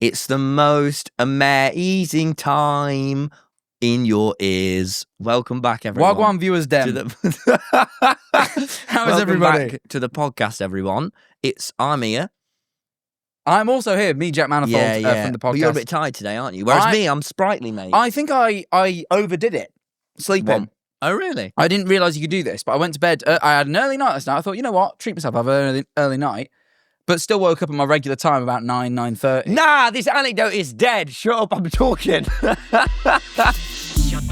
It's the most amazing time in your ears. Welcome back, everyone. Wagwan viewers, dem. How is everybody? Back to the podcast, everyone. I'm here. I'm also here, me, Jack Manifold, from the podcast. Well, you're a bit tired today, aren't you? Whereas me, I'm sprightly, mate. I think I overdid it, sleeping. Oh, really? I didn't realise you could do this, but I went to bed. I had an early night last night. I thought, you know what? Treat myself. Have an early night. But still woke up at my regular time about 9:30. Nah, this anecdote is dead. Shut up, I'm talking. Shut up,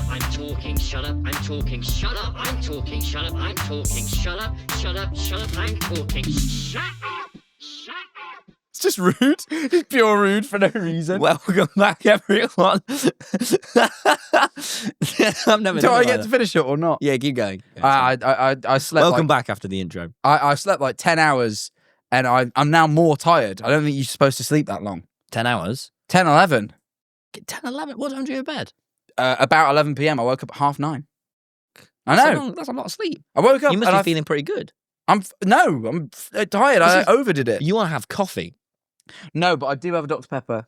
I'm talking. Shut up, I'm talking. Shut up, I'm talking. Shut up, I'm talking. Shut up, shut up, shut up, I'm talking. Shut up, shut up. It's just rude. It's pure rude for no reason. Welcome back, everyone. I've never. Do I get to finish it or not? Yeah, keep going. I slept. Welcome back after the intro. I slept like 10 hours, and I'm now more tired. I don't think you're supposed to sleep that long. 10 hours? 10, 11. 10, 11? What time do you go to bed? About 11 p.m. I woke up at 9:30. I know. That's a lot of sleep. I woke up. You must be feeling pretty good. I'm tired. I overdid it. You want to have coffee? No, but I do have a Dr. Pepper.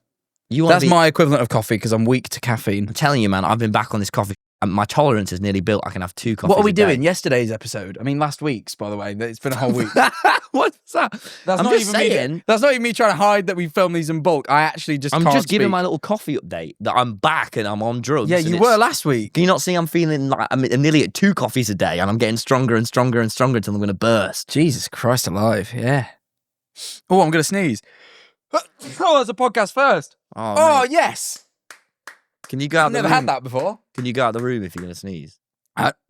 That's my equivalent of coffee because I'm weak to caffeine. I'm telling you, man, I've been back on this coffee. My tolerance is nearly built. I can have 2 coffees. What are we a day. doing? Yesterday's episode. I mean, last week's, by the way. It's been a whole week. What's that? That's not even me trying to hide that we film these in bulk. I actually just I'm can't just giving speak. my little coffee update that I'm back and I'm on drugs. Yeah, you were last week. Can you not see I'm feeling like I'm nearly at 2 coffees a day and I'm getting stronger and stronger and stronger until I'm going to burst? Jesus Christ alive. Yeah. Oh, I'm going to sneeze. Oh, there's a podcast first. Oh, Oh, yes. Can you go out I've the never room? had that before. Can you go out the room if you're going to sneeze?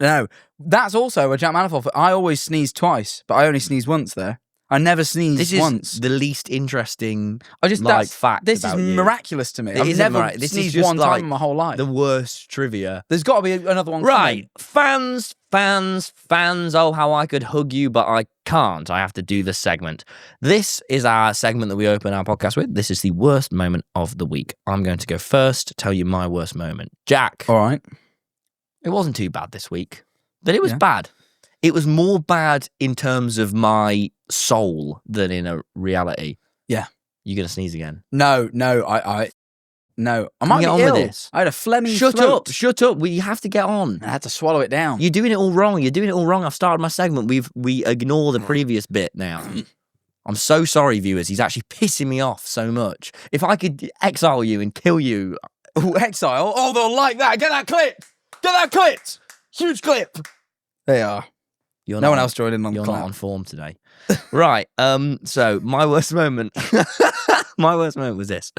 No. That's also a Jack Manifold. I always sneeze twice, but I only sneeze once there. I never sneeze once. This is the least interesting fact This about is you. miraculous to me. It I've isn't never miraculous. This is sneezed just one like time in my whole life. The worst trivia. There's got to be another one. Right. Fans. Oh, how I could hug you, but I can't. I have to do the segment. This is our segment that we open our podcast with. This is the worst moment of the week. I'm going to go first, tell you my worst moment. Jack. All right. It wasn't too bad this week, but it was bad. It was more bad in terms of my soul than in a reality. Yeah. You going to sneeze again? No. I might be ill. With this? I had a phlegmy throat. Shut up. We have to get on. I had to swallow it down. You're doing it all wrong. I've started my segment. We ignore the previous bit now. I'm so sorry, viewers. He's actually pissing me off so much. If I could exile you and kill you. Ooh, exile? Oh, they'll like that. Get that clipped. Huge clip. They are. No one else joined in on the You're clip. not on form today. Right. So my worst moment. My worst moment was this.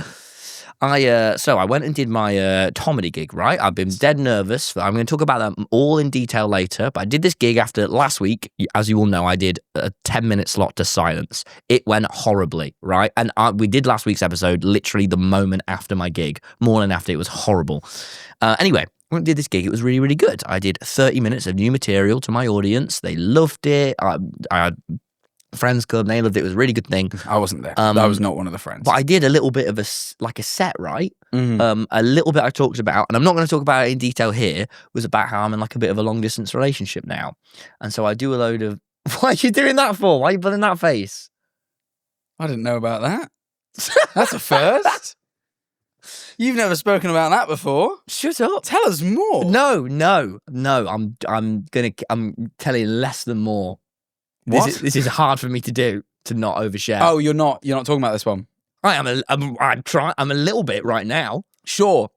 I went and did my TommyInnit gig, right? I've been dead nervous. I'm going to talk about that all in detail later, but I did this gig after last week. As you all know, I did a 10-minute slot to silence. It went horribly, right? And we did last week's episode literally the moment after my gig, morning after. It was horrible. Anyway, when I did this gig, it was really, really good. I did 30 minutes of new material to my audience. They loved it. I had Friends Club, they loved it. It was a really good thing. I wasn't there. I was not one of the friends. But I did a little bit of a set, right? Mm-hmm. A little bit I talked about, and I'm not going to talk about it in detail here, was about how I'm in like a bit of a long distance relationship now. And so I do a load of... Why are you doing that for? Why are you putting that face? I didn't know about that. That's a first. You've never spoken about that before. Shut up. Tell us more. No. I'm telling less than more. What? This is hard for me to do, to not overshare. Oh, you're not talking about this one. I'm a little bit right now. Sure.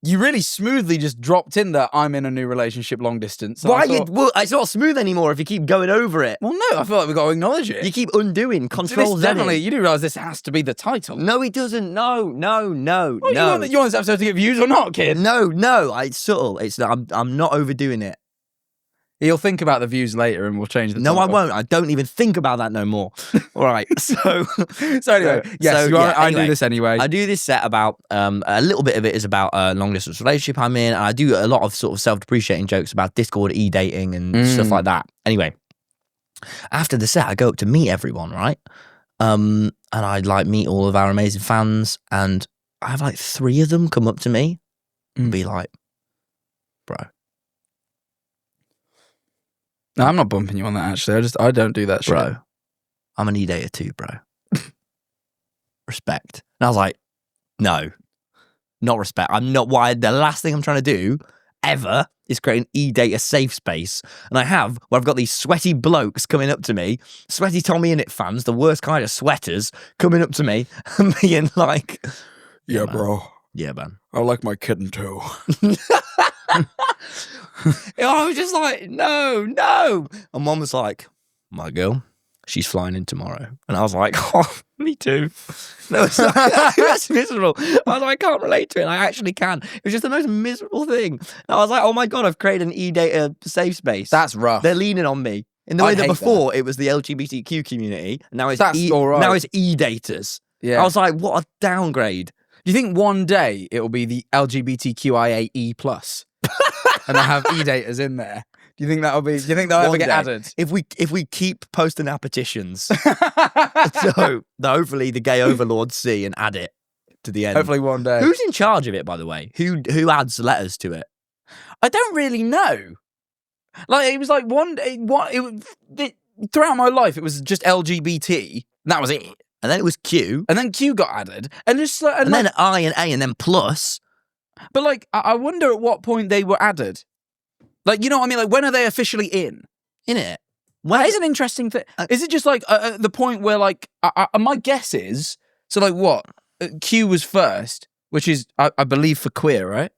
You really smoothly just dropped in that I'm in a new relationship long distance. Well, it's not smooth anymore if you keep going over it. Well, no, I feel like we've got to acknowledge it. You keep undoing, control definitely, you do realise this has to be the title. No, it doesn't. No. Well, you want this episode to get views or not, kid? No, it's subtle. I'm not overdoing it. You'll think about the views later and we'll change the title. No, I won't. I don't even think about that no more. All right. So anyway, yes, I do this anyway. I do this set about, a little bit of it is about a long distance relationship I'm in. And I do a lot of sort of self-depreciating jokes about Discord, e-dating and stuff like that. Anyway, after the set, I go up to meet everyone, right? And I like meet all of our amazing fans. And I have like 3 of them come up to me and be like, bro. No, I'm not bumping you on that, actually. I don't do that shit. Bro, I'm an e-dater too, bro. respect. And I was like, no, not respect. I'm not. Why? The last thing I'm trying to do ever is create an e-data safe space. And I have, where I've got these sweaty blokes coming up to me, sweaty TommyInnit fans, the worst kind of sweaters, coming up to me and being like, Yeah, man. bro. Yeah, man. I like my kitten too. I was just like, no. And Mom was like, my girl, she's flying in tomorrow. And I was like, oh, me too. No, it's not. That's miserable. I was like, I can't relate to it. And I actually can. It was just the most miserable thing. And I was like, oh my God, I've created an e-data safe space. That's rough. They're leaning on me. In the way I'd that hate before it was the LGBTQ community. Now it's That's all right. Now it's e-daters. Yeah. I was like, what a downgrade. Do you think one day it will be the LGBTQIA E+? And I have e-daters in there. Do you think that'll be? Do you think they'll ever One get day, added? If we keep posting our petitions, so that hopefully the gay overlords see and add it to the end. Hopefully one day. Who's in charge of it, by the way? Who adds letters to it? I don't really know. Like it was like one day. Throughout my life, it was just LGBT. And that was it. And then it was Q, And then Q got added, and just like, and then I and A, and then plus. But like, I wonder at what point they were added. Like, you know what I mean? Like, when are they officially in? Innit? That is an interesting thing. Is it just like the point where, like, my guess is, so like what? Q was first, which is, I believe, for queer, right?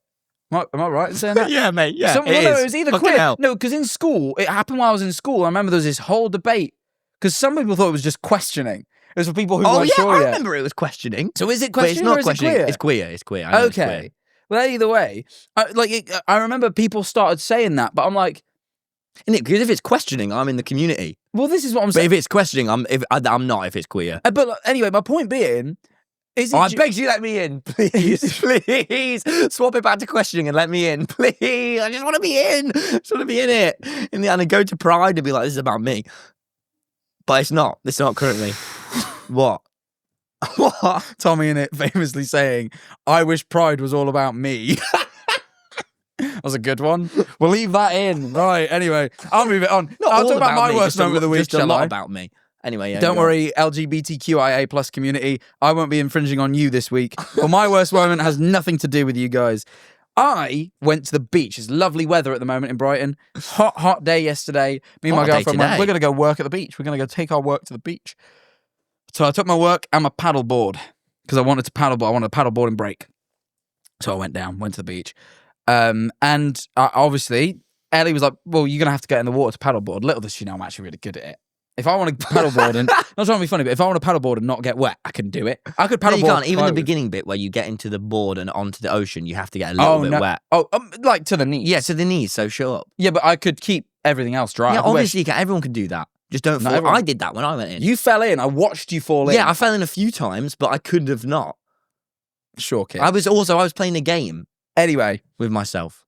Am I right in saying that? Yeah, mate. Yeah, No, it was either Fucking queer. hell. No, because in school, it happened while I was in school. I remember there was this whole debate because some people thought it was just questioning. It was for people who Oh weren't yeah, sure I yet. remember it was questioning. So is it But it's questioning not or is questioning. it queer? It's queer. It's queer. I know it's queer. Okay. Well, either way, I remember people started saying that, but I'm like, Innit? Because if it's questioning, I'm in the community. well, this is what I'm But saying. if it's questioning, I'm not. If it's queer. But like, anyway, my point being, is it I beg you, let me in, please, please. Swap it back to questioning and let me in, please. I just want to be in. I just want to be in it. And then go to Pride and be like, this is about me. But it's not. It's not currently. What? What? TommyInnit famously saying, I wish Pride was all about me. That was a good one. We'll leave that in. Right, anyway, I'll move it on. Not I'll all talk about my me, worst just a moment of the week, Just a shall lot I? about me. Anyway, yeah. Don't go on. worry, LGBTQIA plus community. I won't be infringing on you this week. But my worst moment has nothing to do with you guys. I went to the beach. It's lovely weather at the moment in Brighton. Hot day yesterday. Me and my Hot day girlfriend went, today. we're going to go work at the beach. We're going to go take our work to the beach. So I took my work and my paddleboard because I wanted to paddleboard. I wanted a paddleboarding break. So I went down, went to the beach. And obviously, Ellie was like, well, you're going to have to get in the water to paddleboard. Little does she know I'm actually really good at it. If I want to paddleboard and, not trying to be funny, but if I want to paddleboard and not get wet, I can do it. I could No, paddleboard. you can't. Even the clothed. beginning bit where you get into the board and onto the ocean, you have to get a little bit wet. Oh, like to the knees. Yeah, to the knees, so shut up. Yeah, but I could keep everything else dry. Yeah, I could wear obviously, everyone can do that. Just don't No, fall. everyone- I did that when I went in. You fell in. I watched you fall in. Yeah, I fell in a few times, but I could have not. Sure, kid. I was playing a game Anyway, with myself.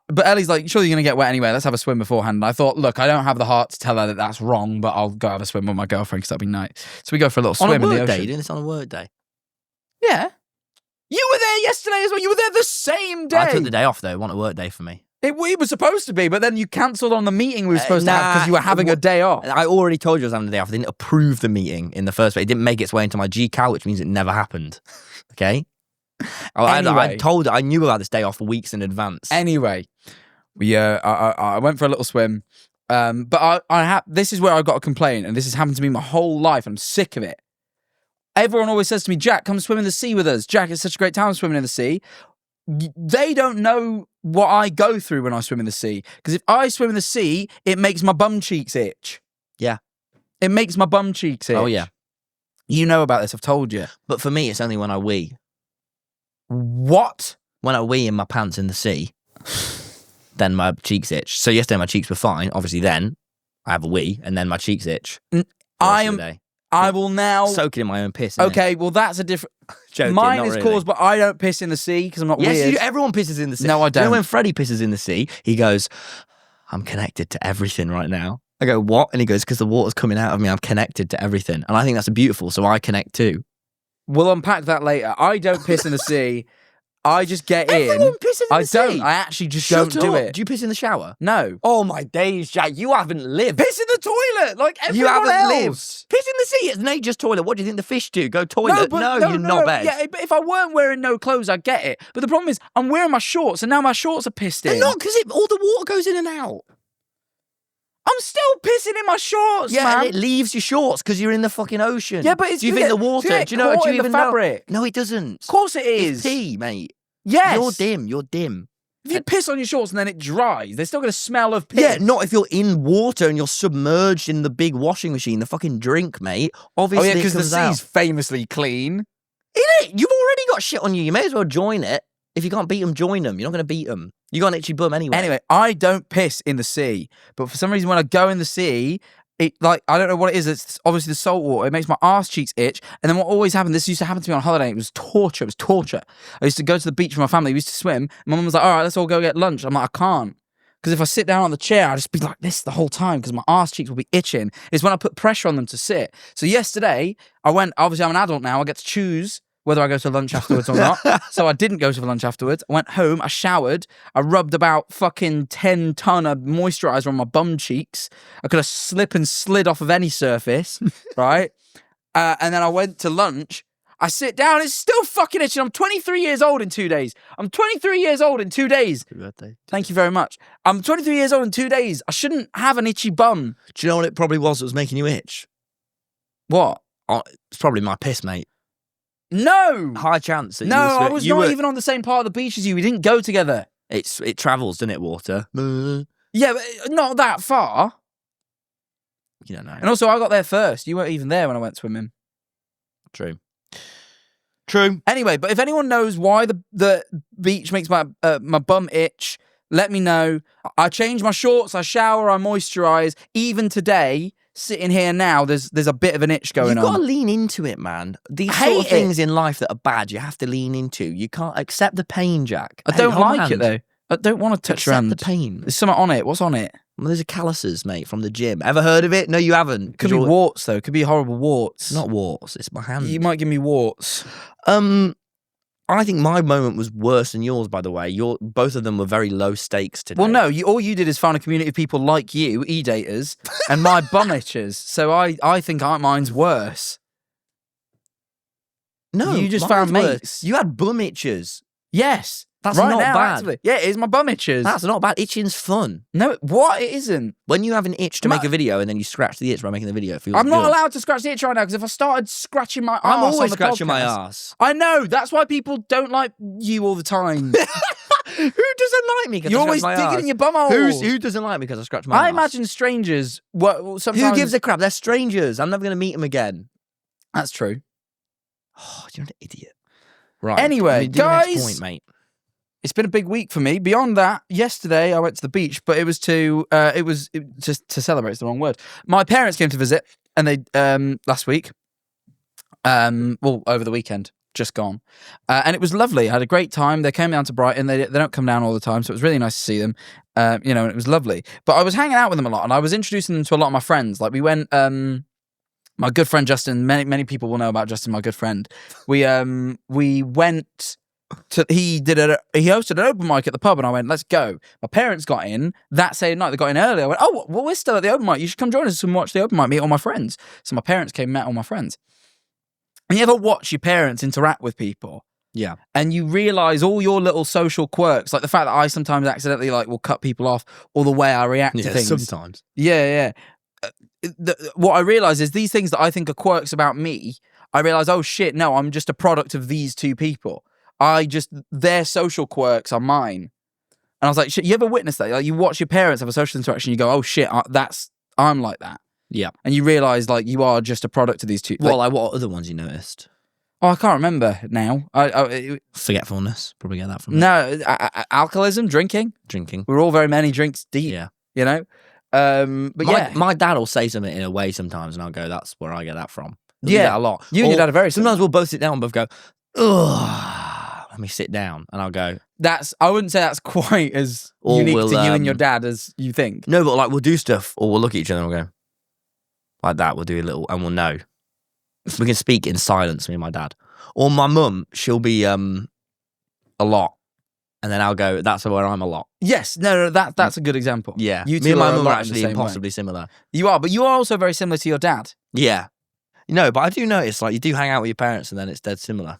but Ellie's like, sure, you're going to get wet anyway. Let's have a swim beforehand. And I thought, look, I don't have the heart to tell her that that's wrong, but I'll go have a swim with my girlfriend because that'd be nice. So we go for a little On a swim in the work day, ocean. you're doing this on a work day. Yeah. You were there yesterday as well. You were there the same day. I took the day off though. It wasn't a work day for me. It was supposed to be, but then you cancelled on the meeting we were supposed to have because you were having a day off. I already told you I was having a day off. I didn't approve the meeting in the first place. It didn't make its way into my GCal, which means it never happened. Okay. Anyway. I knew about this day off weeks in advance. Anyway, I went for a little swim, but this is where I got a complaint, and this has happened to me my whole life. I'm sick of it. Everyone always says to me, Jack, come swim in the sea with us. Jack, it's such a great time swimming in the sea. They don't know what I go through when I swim in the sea. Because if I swim in the sea, it makes my bum cheeks itch. Yeah. It makes my bum cheeks itch. Oh yeah. You know about this, I've told you. But for me, it's only when I wee. What? When I wee in my pants in the sea, then my cheeks itch. So yesterday my cheeks were fine. Obviously then I have a wee and then my cheeks itch. I will now... Soaking in my own piss. innit? Okay, well, that's a different... Joking, Mine not is really. caused, but I don't piss in the sea because I'm not Yes, weird. everyone pisses in the sea. No, I You know don't. when Freddie pisses in the sea, he goes, I'm connected to everything right now. I go, what? And he goes, because the water's coming out of me, I'm connected to everything. And I think that's beautiful, so I connect too. We'll unpack that later. I don't piss in the sea. I just get Everyone in. pisses in I the sea. don't. I actually just Shut don't do up. it. Do you piss in the shower? No. Oh my days, Jack! You haven't lived. Piss in the toilet like everyone You haven't else. lived. Piss in the sea. It's nature's toilet. What do you think the fish do? Go toilet? No, you're not bad. Yeah, but if I weren't wearing no clothes, I get it. But the problem is, I'm wearing my shorts, and now my shorts are pissed in. They're not because all the water goes in and out. I'm still pissing in my shorts, Yeah, man. and it leaves your shorts because you're in the fucking ocean. Yeah, but it's do you think the water? Do you know? Do you in even the fabric? know? No, it doesn't. Of course it is. It's pee, mate. Yes. You're dim. You're dim. If you piss on your shorts and then it dries, they're still going to smell of piss. Yeah, not if you're in water and you're submerged in the big washing machine, the fucking drink, mate. Obviously, Oh yeah, because the comes out. sea's famously clean. Innit? You've already got shit on you. You may as well join it. If you can't beat them, join them. You're not going to beat them. You got an itchy bum anyway. Anyway, I don't piss in the sea, but for some reason when I go in the sea, it I don't know what it is. It's obviously the salt water. It makes my arse cheeks itch. And then what always happened, this used to happen to me on holiday. It was torture. It was torture. I used to go to the beach with my family. We used to swim. My mum was like, all right, let's all go get lunch. I'm like, I can't. Because if I sit down on the chair, I'll just be like this the whole time because my arse cheeks will be itching. It's when I put pressure on them to sit. So yesterday, I went, obviously I'm an adult now. I get to choose whether I go to lunch afterwards or not. So I didn't go to lunch afterwards. I went home, I showered, I rubbed about fucking 10 ton of moisturiser on my bum cheeks. I could have slipped and slid off of any surface, right? And then I went to lunch. I sit down, it's still fucking itching. I'm 23 years old in 2 days. I'm 23 years old in 2 days. Happy birthday. Thank you very much. I'm 23 years old in 2 days. I shouldn't have an itchy bum. Do you know what it probably was that was making you itch? What? Oh, it's probably my piss, mate. No! High chance. That No, I was you not were, even on the same part of the beach as you. We didn't go together. It travels, doesn't it? Water. You Yeah, but not that far. don't know. And also, I got there first. You weren't even there when I went swimming. True. True. Anyway, but if anyone knows why the beach makes my bum itch, let me know. I change my shorts, I shower, I moisturise. Even today, sitting here now, there's a bit of an itch going You've got to on. lean into it, man. These I sort of hate things in life that are bad, you have to lean into. You can't accept the pain, Jack. I Hey, don't hold my like it hand. though. I don't want to touch your Accept hand. the pain. There's something on it. What's on it? Well, there's a calluses, mate, from the gym. Ever heard of it? No, you haven't. Could be warts though. Could be horrible warts. Not warts. It's my hand. You might give me warts. I think my moment was worse than yours, by the way. Both of them were very low stakes today. Well, no, all you did is find a community of people like you, e-daters, and my bum itches. So I think mine's worse. No, You just mine found was worse. mates. You had bum itches. Yes. That's right not now, bad. actually. Yeah, it is my bum itches. That's not bad. Itching's fun. No, what? It isn't. When you have an itch to Am make I- a video and then you scratch the itch by making the video, it feels I'm not good. allowed to scratch the itch right now because if I started scratching my arse I'm on always the scratching my podcast- ass. I know. That's why people don't like you all the time. Who doesn't like me because You're I always scratch my digging ass? in your bum hole. Who doesn't like me because I scratch my ass? I imagine strangers. Sometimes Who gives a crap? They're strangers. I'm never going to meet them again. That's true. Oh, you're an idiot. Right. Anyway, do your next guys. point, mate. It's been a big week for me. Beyond that, yesterday I went to the beach, but it was to celebrate. It's the wrong word. My parents came to visit, and they last week, over the weekend, just gone, and it was lovely. I had a great time. They came down to Brighton. They don't come down all the time, so it was really nice to see them. And it was lovely. But I was hanging out with them a lot, and I was introducing them to a lot of my friends. Like we went. My good friend Justin. Many people will know about Justin, my good friend. We went. He hosted an open mic at the pub and I went, let's go. My parents got in that same night. They got in early. I went, oh, well, we're still at the open mic. You should come join us and watch the open mic, meet all my friends. So my parents came and met all my friends. And you ever watch your parents interact with people? Yeah. And you realise all your little social quirks, like the fact that I sometimes accidentally will cut people off or the way I react to things. Sometimes. Yeah. What I realise is these things that I think are quirks about me, I realise, oh shit, no, I'm just a product of these two people. Their social quirks are mine. And I was like, shit, you ever witness that? Like, you watch your parents have a social interaction, you go, oh shit, I'm like that. Yeah. And you realise, you are just a product of these two. What other ones you noticed? I can't remember now. Forgetfulness. Probably get that from No, alcoholism, drinking. drinking. We're all very many drinks deep, Yeah. But My dad will say something in a way sometimes, and I'll go, "That's where I get that from." He'll do Yeah. that a lot. You and your Or dad are very Sometimes we'll both sit down and both go, "Ugh." Let me sit down, and I'll go. I wouldn't say that's quite as Or unique we'll, to you and your dad as you think. No, but we'll do stuff, or we'll look at each other and we'll go like that. We'll do a little, and we'll know. We can speak in silence, me and my dad. Or my mum, she'll be. a lot, and then I'll go, that's where I'm a lot. Yes, no, that's a good example. Yeah. You Me two and my are a mum lot are in the actually same way. impossibly similar. You are, but you are also very similar to your dad. Yeah. No, but I do notice, like, you do hang out with your parents and then it's dead similar.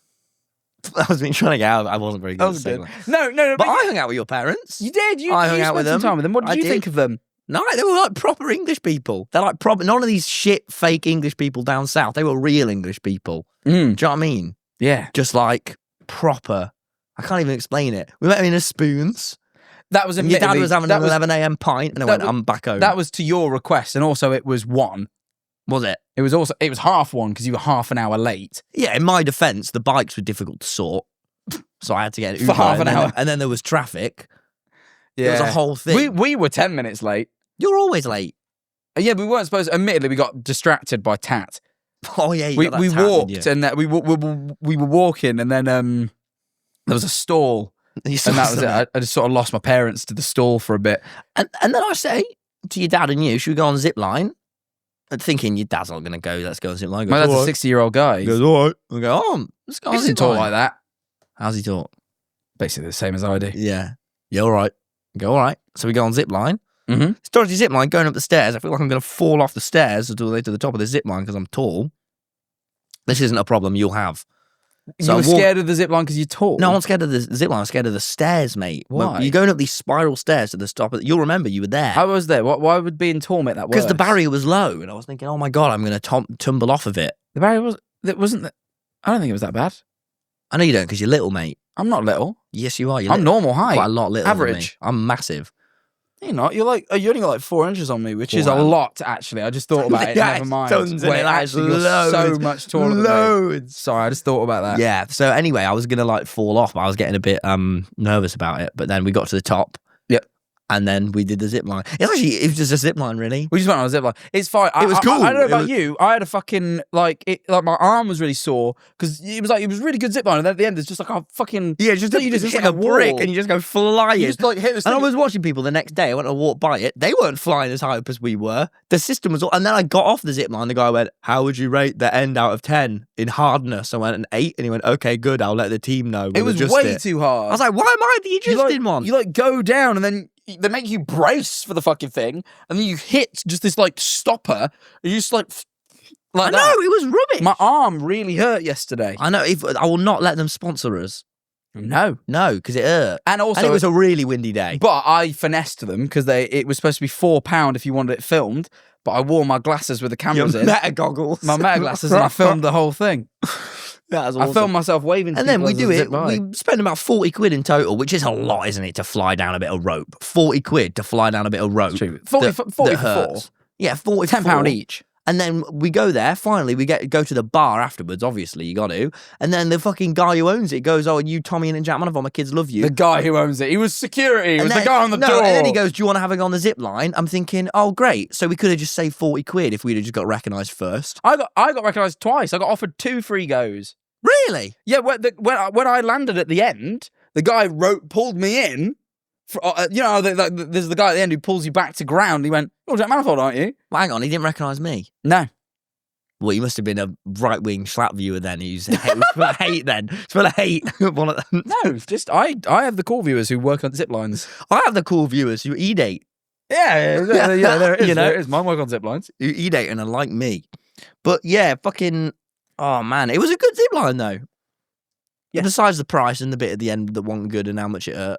I was been trying to get out. I wasn't very good at saying that. No, But I hung out with your parents. you did. I hung you out with spent some them. time with them. What did I you did. think of them? No, they were like proper English people. They're like proper, none of these shit fake English people down south. They were real English people. Do you know what I mean? Yeah. Just like proper. I can't even explain it. We met them in a Spoons. That was And your dad admittedly- was having that an 11 a.m. pint, and I went, I'm back home. That was to your request, and also it was 1. Was it? It was 1:30 because you were half an hour late. Yeah, in my defence, the bikes were difficult to sort. So I had to get an For Uber. half an hour. And then there was traffic. It was a whole thing. We were 10 minutes late. You're always late. Yeah, we weren't supposed. Admittedly, we got distracted by Tat. Oh, yeah. We walked, and we were walking, and then there was a stall, and that was it. I just sort of lost my parents to the stall for a bit. And then I say to your dad and you, should we go on Zipline? And thinking your dad's not going to go, let's go on Zipline. My dad's a 60-year-old guy. He goes, all right. We go, oh, let's go on He doesn't Zipline. talk like that. How's he talk? Basically the same as I do. Yeah. Yeah, all right. We go, all right. So we go on Zipline. Mm-hmm. It's dodgy Zipline going up the stairs. I feel like I'm going to fall off the stairs all the way to the top of the Zipline because I'm tall. This isn't a problem you'll have. So You were scared of the zip line because you're tall? No, I'm not scared of the Zipline. I'm scared of the stairs, mate. Why? You're going up these spiral stairs to the top. You'll remember you were there. I was there. Why would being tall make that worse? Because the barrier was low, and I was thinking, oh my God, I'm going to tumble off of it. The barrier wasn't. I don't think it was that bad. I know you don't because you're little, mate. I'm not little. Yes, you are. You're I'm little. normal height. Quite a lot little. Average. I'm massive. You're not. You're like you only got like 4 inches on me, which is a Wow. lot actually. I just thought about it. Yeah, Never mind. tons, isn't Wait, it? That is actually, you're so loads. much taller than me. Loads. Sorry, I just thought about that. Yeah. So anyway, I was gonna like fall off. But I was getting a bit nervous about it. But then we got to the top. Yep. And then we did the zip line. It was just a zip line, really. We just went on a zip line. It's fine. It was cool. I don't know It about was- you. I had a fucking my arm was really sore because it was really good zip line, and then at the end it's just like a fucking Yeah, just you you just just hit hit a a brick wall. and you just go flying. you just like hit this And I thing. was watching people the next day. I went to walk by it. They weren't flying as high up as we were. The system was all. And then I got off the zip line. The guy went, "How would you rate the end out of 10 in hardness?" I went an 8, and he went, "Okay, good. I'll let the team know. It We'll was adjust way it." too hard. I was like, "Why am I the you adjusting one?" You like go down and then they make you brace for the fucking thing, and then you hit just this like stopper. And you just like I that. know it was rubbish. My arm really hurt yesterday. I know. If I will not let them sponsor us. No, No, because it hurt. and also And it was a really windy day. But I finessed them because it was supposed to be £4 if you wanted it filmed. But I wore my glasses with the cameras in. meta goggles. My meta glasses, and I filmed the whole thing. That was I awesome. filmed myself waving to And then people we as do I it. zipped by. We spend about 40 quid in total, which is a lot, isn't it, to fly down a bit of rope? 40 quid to fly down a bit of rope. True. 40 that- for that 4. hurts. Yeah, 44. £10 each. And then we go there. Finally, we go to the bar afterwards. Obviously, you got to. And then the fucking guy who owns it goes, "Oh, and you, Tommy and Jack Manifold, my kids love you." The guy who owns it. He was security. He And was then- the guy on the no, door. And then he goes, "Do you want to have it on the zip line?" I'm thinking, "Oh, great." So we could have just saved 40 quid if we'd have just got recognised first. I got recognised twice. I got offered 2 free goes. Really? Yeah, when I landed at the end, the guy pulled me in. There's the guy at the end who pulls you back to ground. He went, "Oh, Jack Manifold, aren't you?" Well, hang on, he didn't recognise me. No. Well, you must have been a right-wing slap viewer then who's full of hate then. It's full of hate. One of them. No, just I have the cool viewers who work on zip lines. I have the cool viewers who eat Yeah, there it is. You know? There it is. Mine work on zip lines. who eat and are like me. But yeah, fucking, oh man, it was a good zip line though. Yeah. Besides the price and the bit at the end that wasn't good and how much it hurt.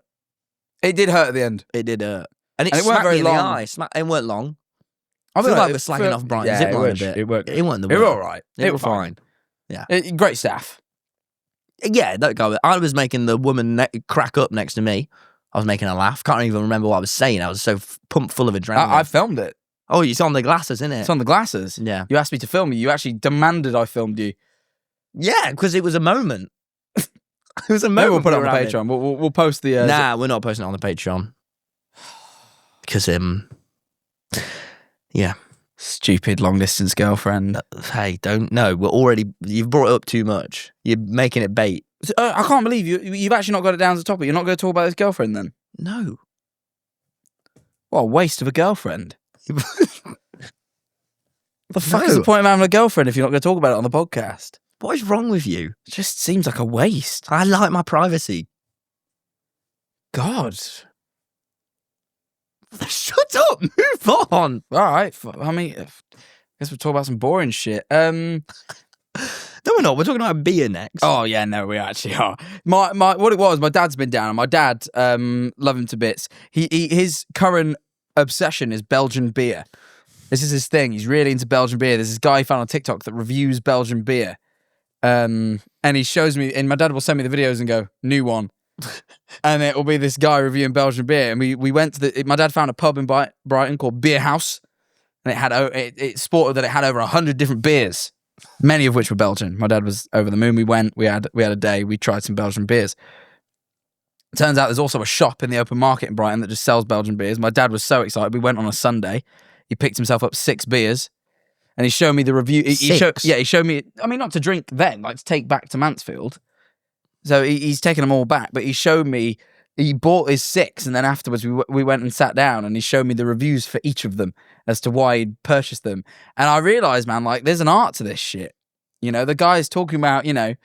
It did hurt at the end. It did hurt. And it And it weren't smacked very me in the long. eye. It weren't long. I I feel mean, like we're slacking off Brighton zip line a bit. It worked. It wasn't the It was worst. all right. It It was was fine. fine. Great staff. Yeah, that guy. I was making the woman crack up next to me. I was making her laugh. Can't even remember what I was saying. I was so pumped full of adrenaline. I filmed it. Oh, it's on the glasses, isn't it? It's on the glasses. Yeah. You asked me to film you. You actually demanded I filmed you. Yeah, because it was a moment. It was a moment. Maybe we'll put it we on were the having. Patreon. We'll post the. Nah, we're not posting it on the Patreon. Because, yeah. Stupid long distance girlfriend. Hey, don't. No, you've brought it up too much. You're making it bait. I can't believe you've actually not got it down to the topic. You're not going to talk about this girlfriend then? No. What a waste of a girlfriend. The fuck No. is the point of having a girlfriend if you're not going to talk about it on the podcast? What is wrong with you? It just seems like a waste. I like my privacy. God. Shut up. Move on. All right. I mean, I guess we'll talk about some boring shit. No, we're not. We're talking about beer next. Oh yeah, no, we actually are. My what it was, my dad's been down, and my dad, love him to bits. His current obsession is Belgian beer. This is his thing. He's really into Belgian beer. There's this guy he found on TikTok that reviews Belgian beer. And he shows me, and my dad will send me the videos and go, new one. And it will be this guy reviewing Belgian beer. And we went to my dad found a pub in Brighton called Beer House. And it sported that it had over 100 different beers, many of which were Belgian. My dad was over the moon. We went, we had a day, we tried some Belgian beers. It turns out there's also a shop in the open market in Brighton that just sells Belgian beers. My dad was so excited. We went on a Sunday. He picked himself up 6 beers. And he showed me the review. He showed me. I mean, not to drink then, like to take back to Mansfield. So he's taken them all back. But he showed me. He bought his 6, and then afterwards we went and sat down, and he showed me the reviews for each of them as to why he'd purchased them. And I realized, man, like there's an art to this shit. You know, the guy's talking about, you know,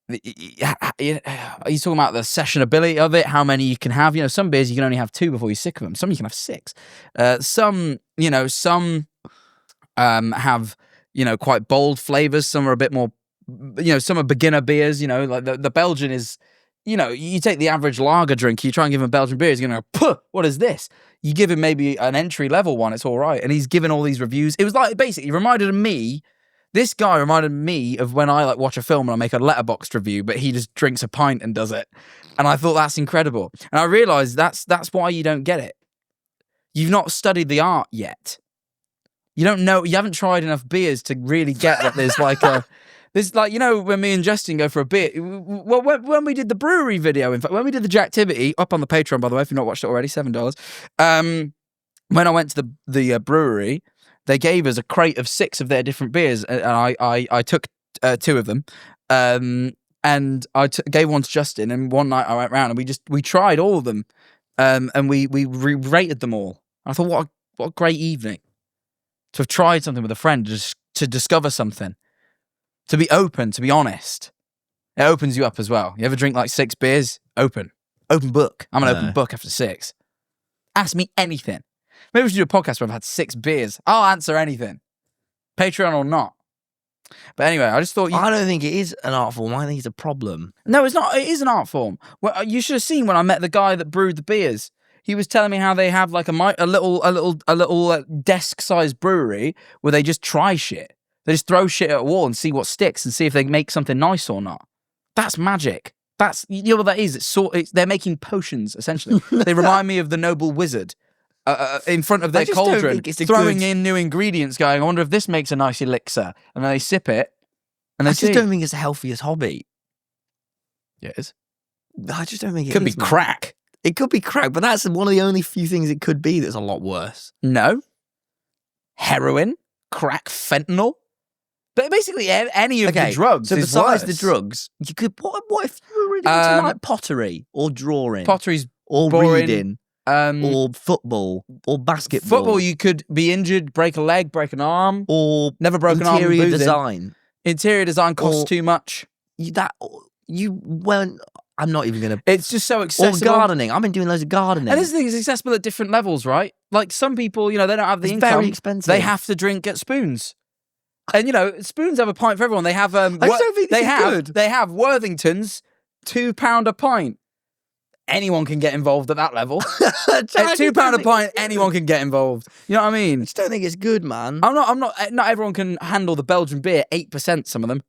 he's talking about the sessionability of it, how many you can have. You know, some beers you can only have 2 before you're sick of them. Some you can have 6. Some have, you know, quite bold flavors. Some are a bit more, you know, some are beginner beers, you know, like the Belgian is, you know, you take the average lager drink, you try and give him a Belgian beer, he's going to go, puh, what is this? You give him maybe an entry level one, it's all right. And he's given all these reviews. It was like, basically this guy reminded me of when I like watch a film and I make a letterboxd review, but he just drinks a pint and does it. And I thought that's incredible. And I realized that's why you don't get it. You've not studied the art yet. You don't know, you haven't tried enough beers to really get that there's like you know, when me and Justin go for a beer, well, when we did the brewery video, in fact, when we did the Jacktivity, up on the Patreon, by the way, if you've not watched it already, $7. When I went to the brewery, they gave us a crate of 6 of their different beers, and I took 2 of them, and I gave one to Justin, and one night I went round and we tried all of them, and we rated them all. I thought, what a great evening. To have tried something with a friend, just to discover something, to be open, to be honest. It opens you up as well. You ever drink like 6 beers? Open book. I'm an open book after 6. Ask me anything. Maybe we should do a podcast where I've had 6 beers. I'll answer anything. Patreon or not. But anyway, I just thought... I don't think it is an art form. I think it's a problem. No, it's not. It is an art form. Well, you should have seen when I met the guy that brewed the beers. He was telling me how they have like a little desk-sized brewery where they just try shit. They just throw shit at a wall and see what sticks and see if they make something nice or not. That's magic. You know what that is? They're making potions, essentially. They remind me of the noble wizard in front of their cauldron, throwing in new ingredients, going, I wonder if this makes a nice elixir. And then they sip it. And I just don't think it's the healthiest hobby. Yeah, it is. I just don't think it could be crack. It could be crack, but that's one of the only few things it could be that's a lot worse. No. Heroin, crack, fentanyl. But basically any of the drugs so is besides worse. The drugs, you could. What if you were really into like pottery or drawing? Pottery's or boring. reading. Or football or basketball. Football, you could be injured, break a leg, break an arm. Or never broken arm. Interior design. Interior design costs too much. I'm not even going to... It's just so accessible. Or gardening. I've been doing loads of gardening. And this thing is accessible at different levels, right? Like some people, you know, they don't have the income. It's very expensive. They have to drink at Spoons. And, you know, Spoons have a pint for everyone. They have... I just don't think this is good. They have Worthingtons, £2 a pint. Anyone can get involved at that level. At £2 a pint, anyone can get involved. You know what I mean? I just don't think it's good, man. Not everyone can handle the Belgian beer, 8%, some of them.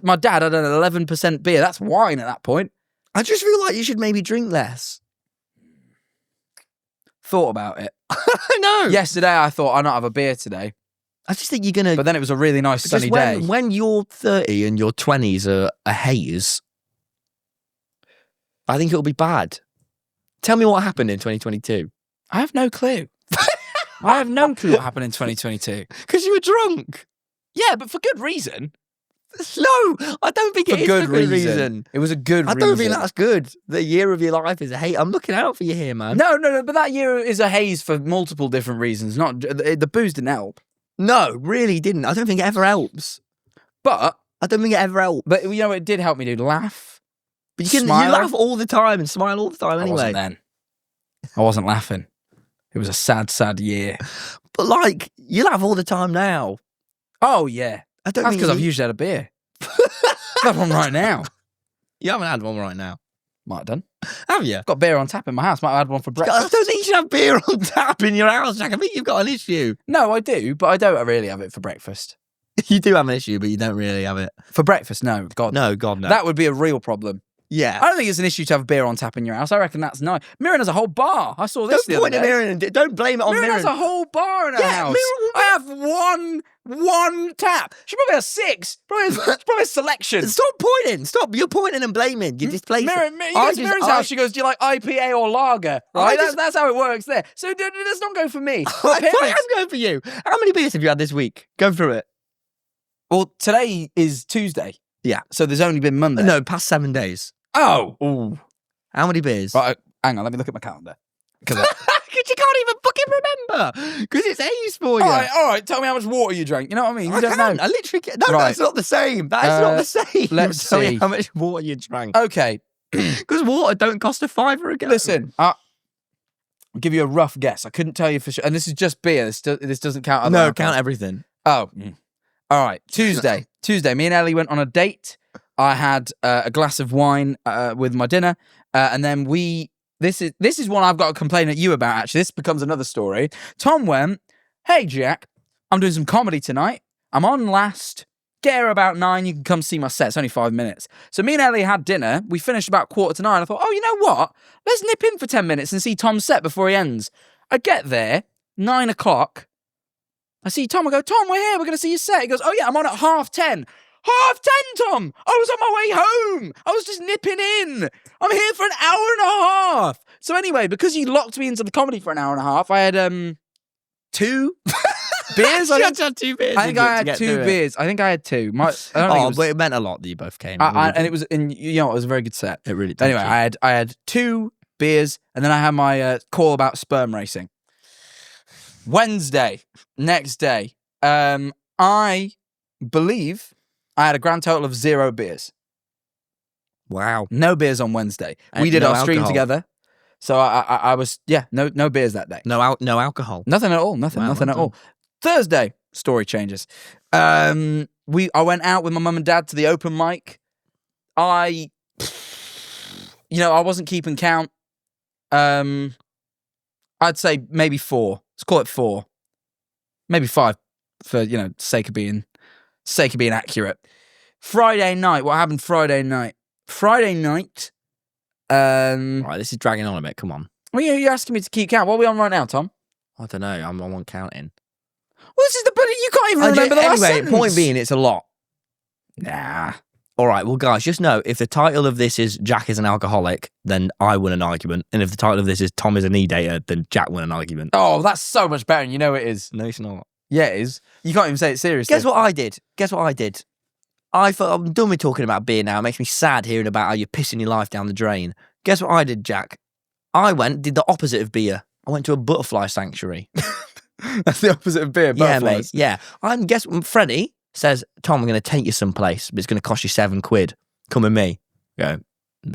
My dad had an 11% beer. That's wine at that point. I just feel like you should maybe drink less. Thought about it. I know. Yesterday, I thought, I'll not have a beer today. I just think you're going to... But then it was a really nice sunny day. When you're 30 and your 20s are a haze, I think it'll be bad. Tell me what happened in 2022. I have no clue. I have no clue what happened in 2022. Because you were drunk. Yeah, but for good reason. No, I don't think it is for good reason. It was a good reason. I don't think that's good. The year of your life is a haze. I'm looking out for you here, man. No, but that year is a haze for multiple different reasons. Not the booze didn't help. No, really didn't. I don't think it ever helps. But I don't think it ever helps. But you know, it did help me, dude. Laugh. But you Smiling. laugh all the time and smile all the time I anyway. wasn't then. I wasn't laughing. It was a sad, sad year. But like, you laugh all the time now. Oh, yeah. I don't That's mean because I've usually had a beer. I have one right now. You haven't had one right now. Might have done. Have you? Got beer on tap in my house. Might have had one for I breakfast. don't think you should have beer on tap in your house, Jack. I think you've got an issue. No, I do, but I don't really have it for breakfast. You do have an issue, but you don't really have it. For breakfast, no. God. No, God, no. That would be a real problem. yeah. I don't think it's an issue to have a beer on tap in your house. I reckon that's nice. Mirren has a whole bar. I saw this Don't the point other at day. Mirren and don't blame it on Mirren Mirren. has a whole bar in her house. Mirren- I have one tap. She probably has 6. Probably a selection. Stop pointing. Stop. You're pointing and blaming. You're displacing. Mirren's house, she goes, do you like IPA or lager? Right? just- That's how it works there. So let's not go for me. I'm going for you. How many beers have you had this week? Go through it. Well, today is Tuesday. Yeah. So there's only been Monday. No, past 7 days. Oh. Ooh. How many beers? Right, hang on, let me look at my calendar. Because Because you can't even fucking remember. Because it's A's for you. all right, tell me how much water you drank. You know what I mean? You I don't can't. know. I literally can't. No, Right. that's not the same. That is not the same. let's Tell me see. how much water you drank. Okay, Because water don't cost a $5 a gallon. listen. I'll give you a rough guess. I couldn't tell you for sure. And this is just beer. This doesn't count other No, alcohol. count everything. Oh. All right. Tuesday. Me and Ellie went on a date. I had a glass of wine with my dinner. And then this is one I've got to complain at you about, actually. This becomes another story. Tom went, hey, Jack, I'm doing some comedy tonight. I'm on last. Get here about 9. You can come see my set. It's only 5 minutes. So me and Ellie had dinner. We finished about 8:45. I thought, oh, you know what? Let's nip in for 10 minutes and see Tom's set before he ends. I get there, 9 o'clock. I see Tom. I go, Tom, we're here. We're going to see your set. He goes, oh, yeah, I'm on at 10:30. 10:30, Tom. I was on my way home. I was just nipping in. I'm here for an hour and a half. So anyway, because you locked me into the comedy for an hour and a half, I had 2 beers. You had to have 2 beers. I think I had 2 beers. I think I had 2. I don't think it was, but it meant a lot that you both came. and it was, and you know, it was a very good set. It really did. Anyway, I had 2 beers, and then I had my call about sperm racing. Wednesday, next day, I believe I had a grand total of 0 beers. Wow. No beers on Wednesday. And We did no our stream alcohol. together, so I was no beers that day. No alcohol. Nothing at all. Nothing Wow, at well all. Thursday, story changes. I went out with my mum and dad to the open mic. I wasn't keeping count. I'd say maybe 4. Let's call it 4. Maybe 5 for, sake of being accurate. Friday night. What happened Friday night? Right, this is dragging on a bit. Come on. Well, you're asking me to keep count. What are we on right now, Tom? I don't know. I'm on counting. Well, this is the bullet. You can't even remember the last Anyway, sentence. point being, it's a lot. Nah. All right, well, guys, just know if the title of this is Jack is an alcoholic, then I win an argument. And if the title of this is Tom is an e-dater, then Jack win an argument. Oh, that's so much better. And you know it is. No, it's not. Yeah, it is. You can't even say it seriously. Guess what I did? I thought, I'm done with talking about beer now. It makes me sad hearing about how you're pissing your life down the drain. Guess what I did, Jack? I did the opposite of beer. I went to a butterfly sanctuary. That's the opposite of beer. Yeah, Butterflies. mate. Yeah. Freddie says, Tom, I'm going to take you someplace, but it's going to cost you £7. Come with me. I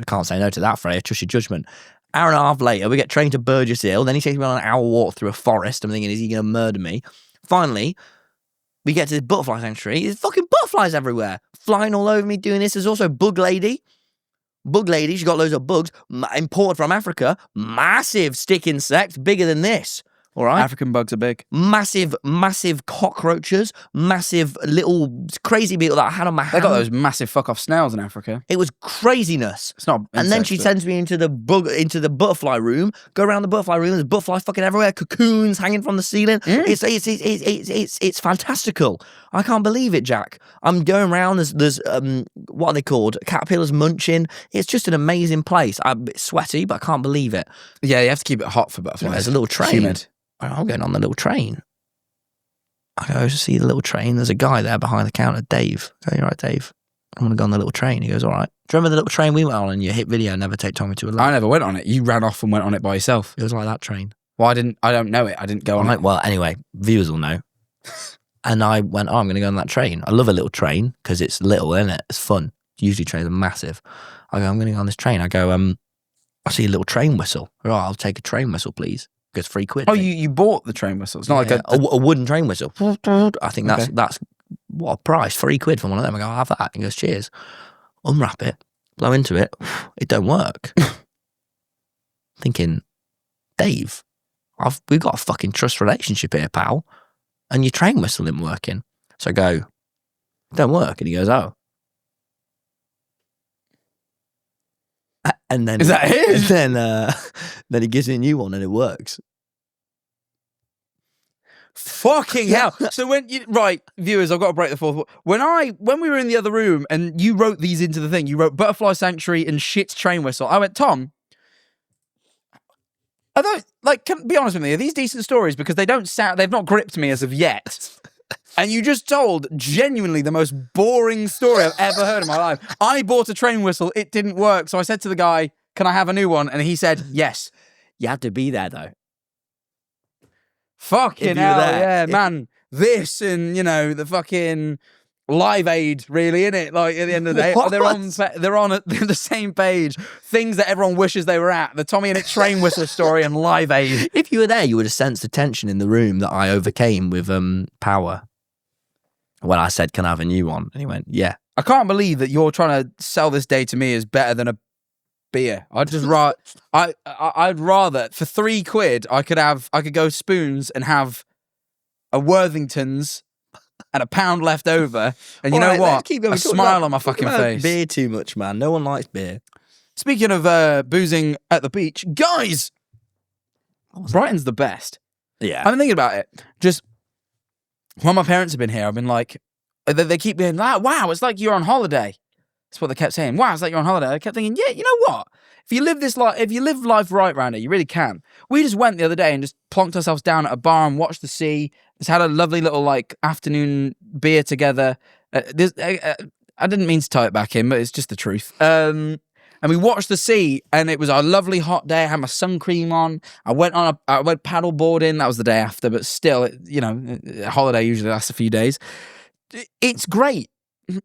can't say no to that, Freddie. I trust your judgment. Hour and a half later, we get trained to Burgess Hill. Then he takes me on an hour walk through a forest. I'm thinking, is he going to murder me? Finally, we get to this butterfly sanctuary. There's fucking butterflies everywhere. Flying all over me doing this. There's also Bug Lady. She's got loads of bugs. Imported from Africa. Massive stick insect. Bigger than this. All right. African bugs are big. Massive cockroaches, massive little crazy beetle that I had on my hand. They got those massive fuck off snails in Africa. It was craziness. It's not. And then she sends me into the butterfly room. Go around the butterfly room. There's butterflies fucking everywhere. Cocoons hanging from the ceiling. It's fantastical. I can't believe it, Jack. I'm going around. There's what are they called? Caterpillars munching. It's just an amazing place. I'm a bit sweaty, but I can't believe it. Yeah, you have to keep it hot for butterflies. There's a little train. Humid. I'm going on the little train. I go to see the little train. There's a guy there behind the counter, Dave. I go, you all right, Dave? I'm going to go on the little train. He goes, all right. Do you remember the little train we went on in your hit video, Never Take Tommy to a I never went on it. You ran off and went on it by yourself. It was like that train. Well, I don't know it. I didn't go on it. Well, anyway, viewers will know. And I went, I'm going to go on that train. I love a little train because it's little, isn't it? It's fun. usually trains are massive. I go, I'm going to go on this train. I go, I see a little train whistle. Right, I'll take a train whistle, please. Goes £3. Oh, you bought the train whistle? It's not like a wooden train whistle. I think that's what a price, £3 for one of them. I go, I'll have that. He goes, cheers. Unwrap it, blow into it. It don't work. Thinking, Dave, we've got a fucking trust relationship here, pal. And your train whistle isn't working. So I go, it don't work. And he goes, oh. And then is that it? And then he gives me a new one and it works. Fucking hell! So viewers, I've got to break the fourth wall. When we were in the other room and you wrote these into the thing, you wrote Butterfly Sanctuary and shit train whistle. I went, Tom, I don't can be honest with me. Are these decent stories? Because they've not gripped me as of yet. And you just told genuinely the most boring story I've ever heard in my life. I bought a train whistle, it didn't work, so I said to the guy, "Can I have a new one?" And he said, "Yes." You had to be there though. Fucking hell, yeah, man. This and, the fucking Live Aid, really, innit? Like, at the end of the day, they're on the same page. Things that everyone wishes they were at. The TommyInnit train whistle story and Live Aid. If you were there, you would have sensed the tension in the room that I overcame with power. When I said, "Can I have a new one?" And he went, "Yeah." I can't believe that you're trying to sell this day to me as better than a beer. I'd rather for £3 I could go Spoons and have a Worthington's and £1 left over, and you know what? A smile on my fucking face. Beer too much, man. No one likes beer. Speaking of boozing at the beach, guys, Brighton's the best. Yeah, I've been thinking about it. Just when my parents have been here, I've been like, they keep being like, "Wow, it's like you're on holiday." That's what they kept saying. "Wow, it's like you're on holiday." I kept thinking, yeah, you know what? If you live life right around it, you really can. We just went the other day and just plonked ourselves down at a bar and watched the sea. Just had a lovely little afternoon beer together. I didn't mean to tie it back in, but it's just the truth. And we watched the sea, and it was a lovely hot day. I had my sun cream on. I went paddleboarding. That was the day after, but still, a holiday usually lasts a few days. It's great.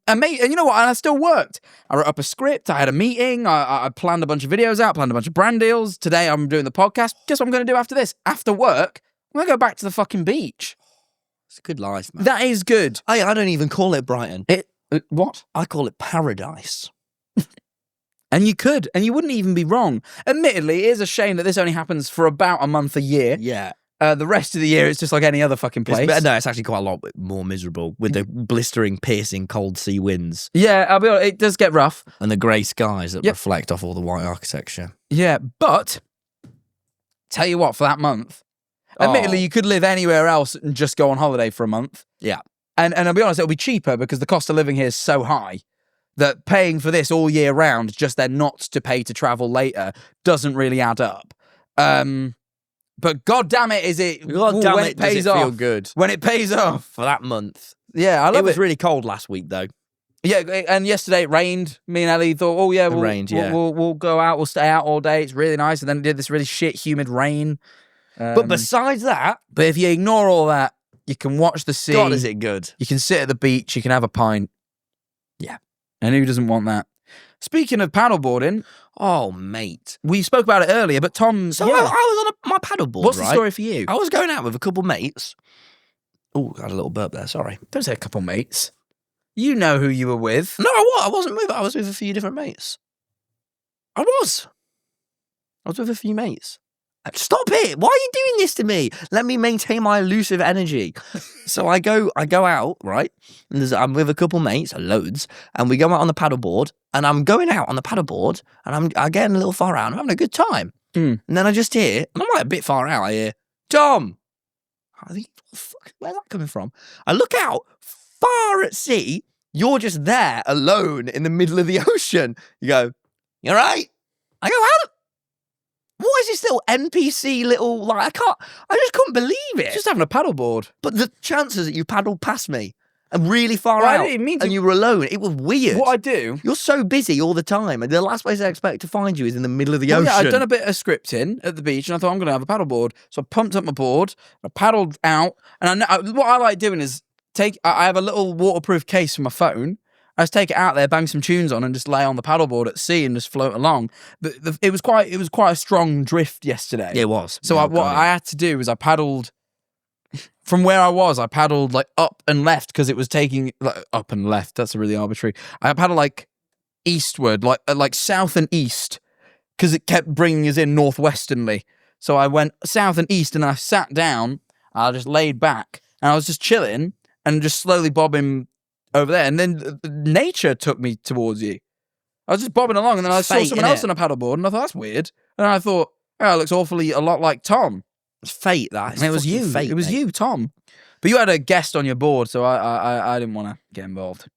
And you know what? And I still worked. I wrote up a script. I had a meeting. I planned a bunch of videos out, planned a bunch of brand deals. Today I'm doing the podcast. Guess what I'm going to do after this? After work, I'm going to go back to the fucking beach. It's a good life, man. That is good. I don't even call it Brighton. What? I call it paradise. And you could. And you wouldn't even be wrong. Admittedly, it is a shame that this only happens for about a month a year. Yeah. The rest of the year, it's just like any other fucking place. It's actually quite a lot more miserable with the blistering, piercing, cold sea winds. Yeah, I'll be honest, it does get rough. And the grey skies that reflect off all the white architecture. Yeah, but tell you what, for that month, admittedly, you could live anywhere else and just go on holiday for a month. Yeah. And I'll be honest, it'll be cheaper because the cost of living here is so high that paying for this all year round, just then not to pay to travel later, doesn't really add up. But god damn it, does it feel good when it pays off for that month. Yeah, I love it. It was really cold last week though. Yeah, and yesterday it rained. Me and Ellie thought, oh yeah, we'll go out, we'll stay out all day. It's really nice. And then it did this really shit, humid rain. But besides that, if you ignore all that, you can watch the sea. God, is it good? You can sit at the beach. You can have a pint. Yeah, and who doesn't want that? Speaking of paddleboarding, oh mate, we spoke about it earlier. But Tom, I was on my paddleboard. What's the story for you? I was going out with a couple mates. Oh, I had a little burp there. Sorry. Don't say a couple mates. You know who you were with. No, I wasn't with. I was with a few different mates. I was with a few mates. Stop it! Why are you doing this to me? Let me maintain my elusive energy. So I go out, right? And I'm with a couple mates, loads, and we go out on the paddleboard. And I'm going out on the paddleboard, and I'm getting a little far out. And I'm having a good time. And then I just hear, and I'm like a bit far out. I hear, Tom. I think, what the fuck? Where's that coming from? I look out, far at sea. You're just there alone in the middle of the ocean. You go, you all right? I go, how? What is this little NPC little, I just couldn't believe it. Just having a paddleboard. But the chances that you paddled past me and really far out and you were alone, it was weird. What I do... You're so busy all the time and the last place I expect to find you is in the middle of the ocean. Yeah, I'd done a bit of scripting at the beach and I thought, I'm going to have a paddleboard. So I pumped up my board, I paddled out, and what I like doing is I have a little waterproof case for my phone, I just take it out there, bang some tunes on, and just lay on the paddleboard at sea and just float along. It was quite a strong drift yesterday. It was. So what I had to do was I paddled from where I was. I paddled like up and left because it was taking like up and left. That's really arbitrary. I paddled like eastward, like south and east, because it kept bringing us in northwesternly. So I went south and east, and I sat down. I just laid back, and I was just chilling and just slowly bobbing over there. And then nature took me towards you. I was just bobbing along, and then I saw someone else on a paddleboard, and I thought, that's weird. And I thought, oh, it looks awfully a lot like Tom. It's fate, that. And it was you. Fate, it was mate. you, Tom. But you had a guest on your board, so I didn't want to get involved.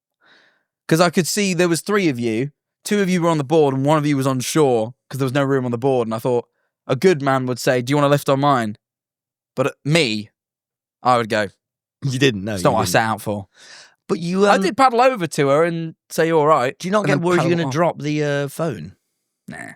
Because I could see there was 3 of you. 2 of you were on the board, and 1 of you was on shore, because there was no room on the board. And I thought, a good man would say, do you want to lift on mine? But me, I would go, You didn't know. it's not what I set out for. But you... I did paddle over to her and say, you all right? Do you not and get then worried you're paddle going off. to drop the phone? Nah.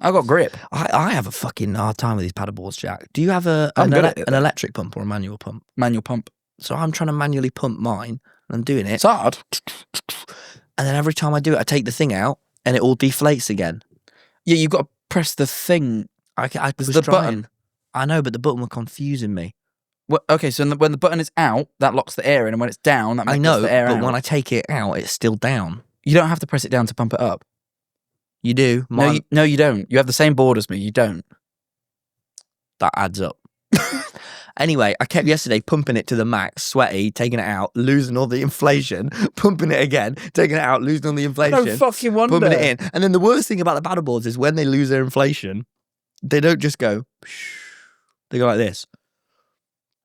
I got grip. I have a fucking hard time with these paddleboards, Jack. Do you have an good at it, though. electric pump or a manual pump? Manual pump. So I'm trying to manually pump mine, and I'm doing it. It's hard. And then every time I do it, I take the thing out, and it all deflates again. Yeah, you've got to press the thing. I was the trying. button. I know, but the button was confusing me. Well, okay, so when the button is out, that locks the air in, and when it's down, that I makes know, the air but out. when I take it out, it's still down. You don't have to press it down to pump it up. You do. No, you don't. You have the same board as me. You don't. That adds up. Anyway, I kept yesterday pumping it to the max, sweaty, taking it out, losing all the inflation, pumping it again, taking it out, losing all the inflation. No fucking wonder. Pumping it in. And then the worst thing about the paddleboards is when they lose their inflation, they don't just go, they go like this.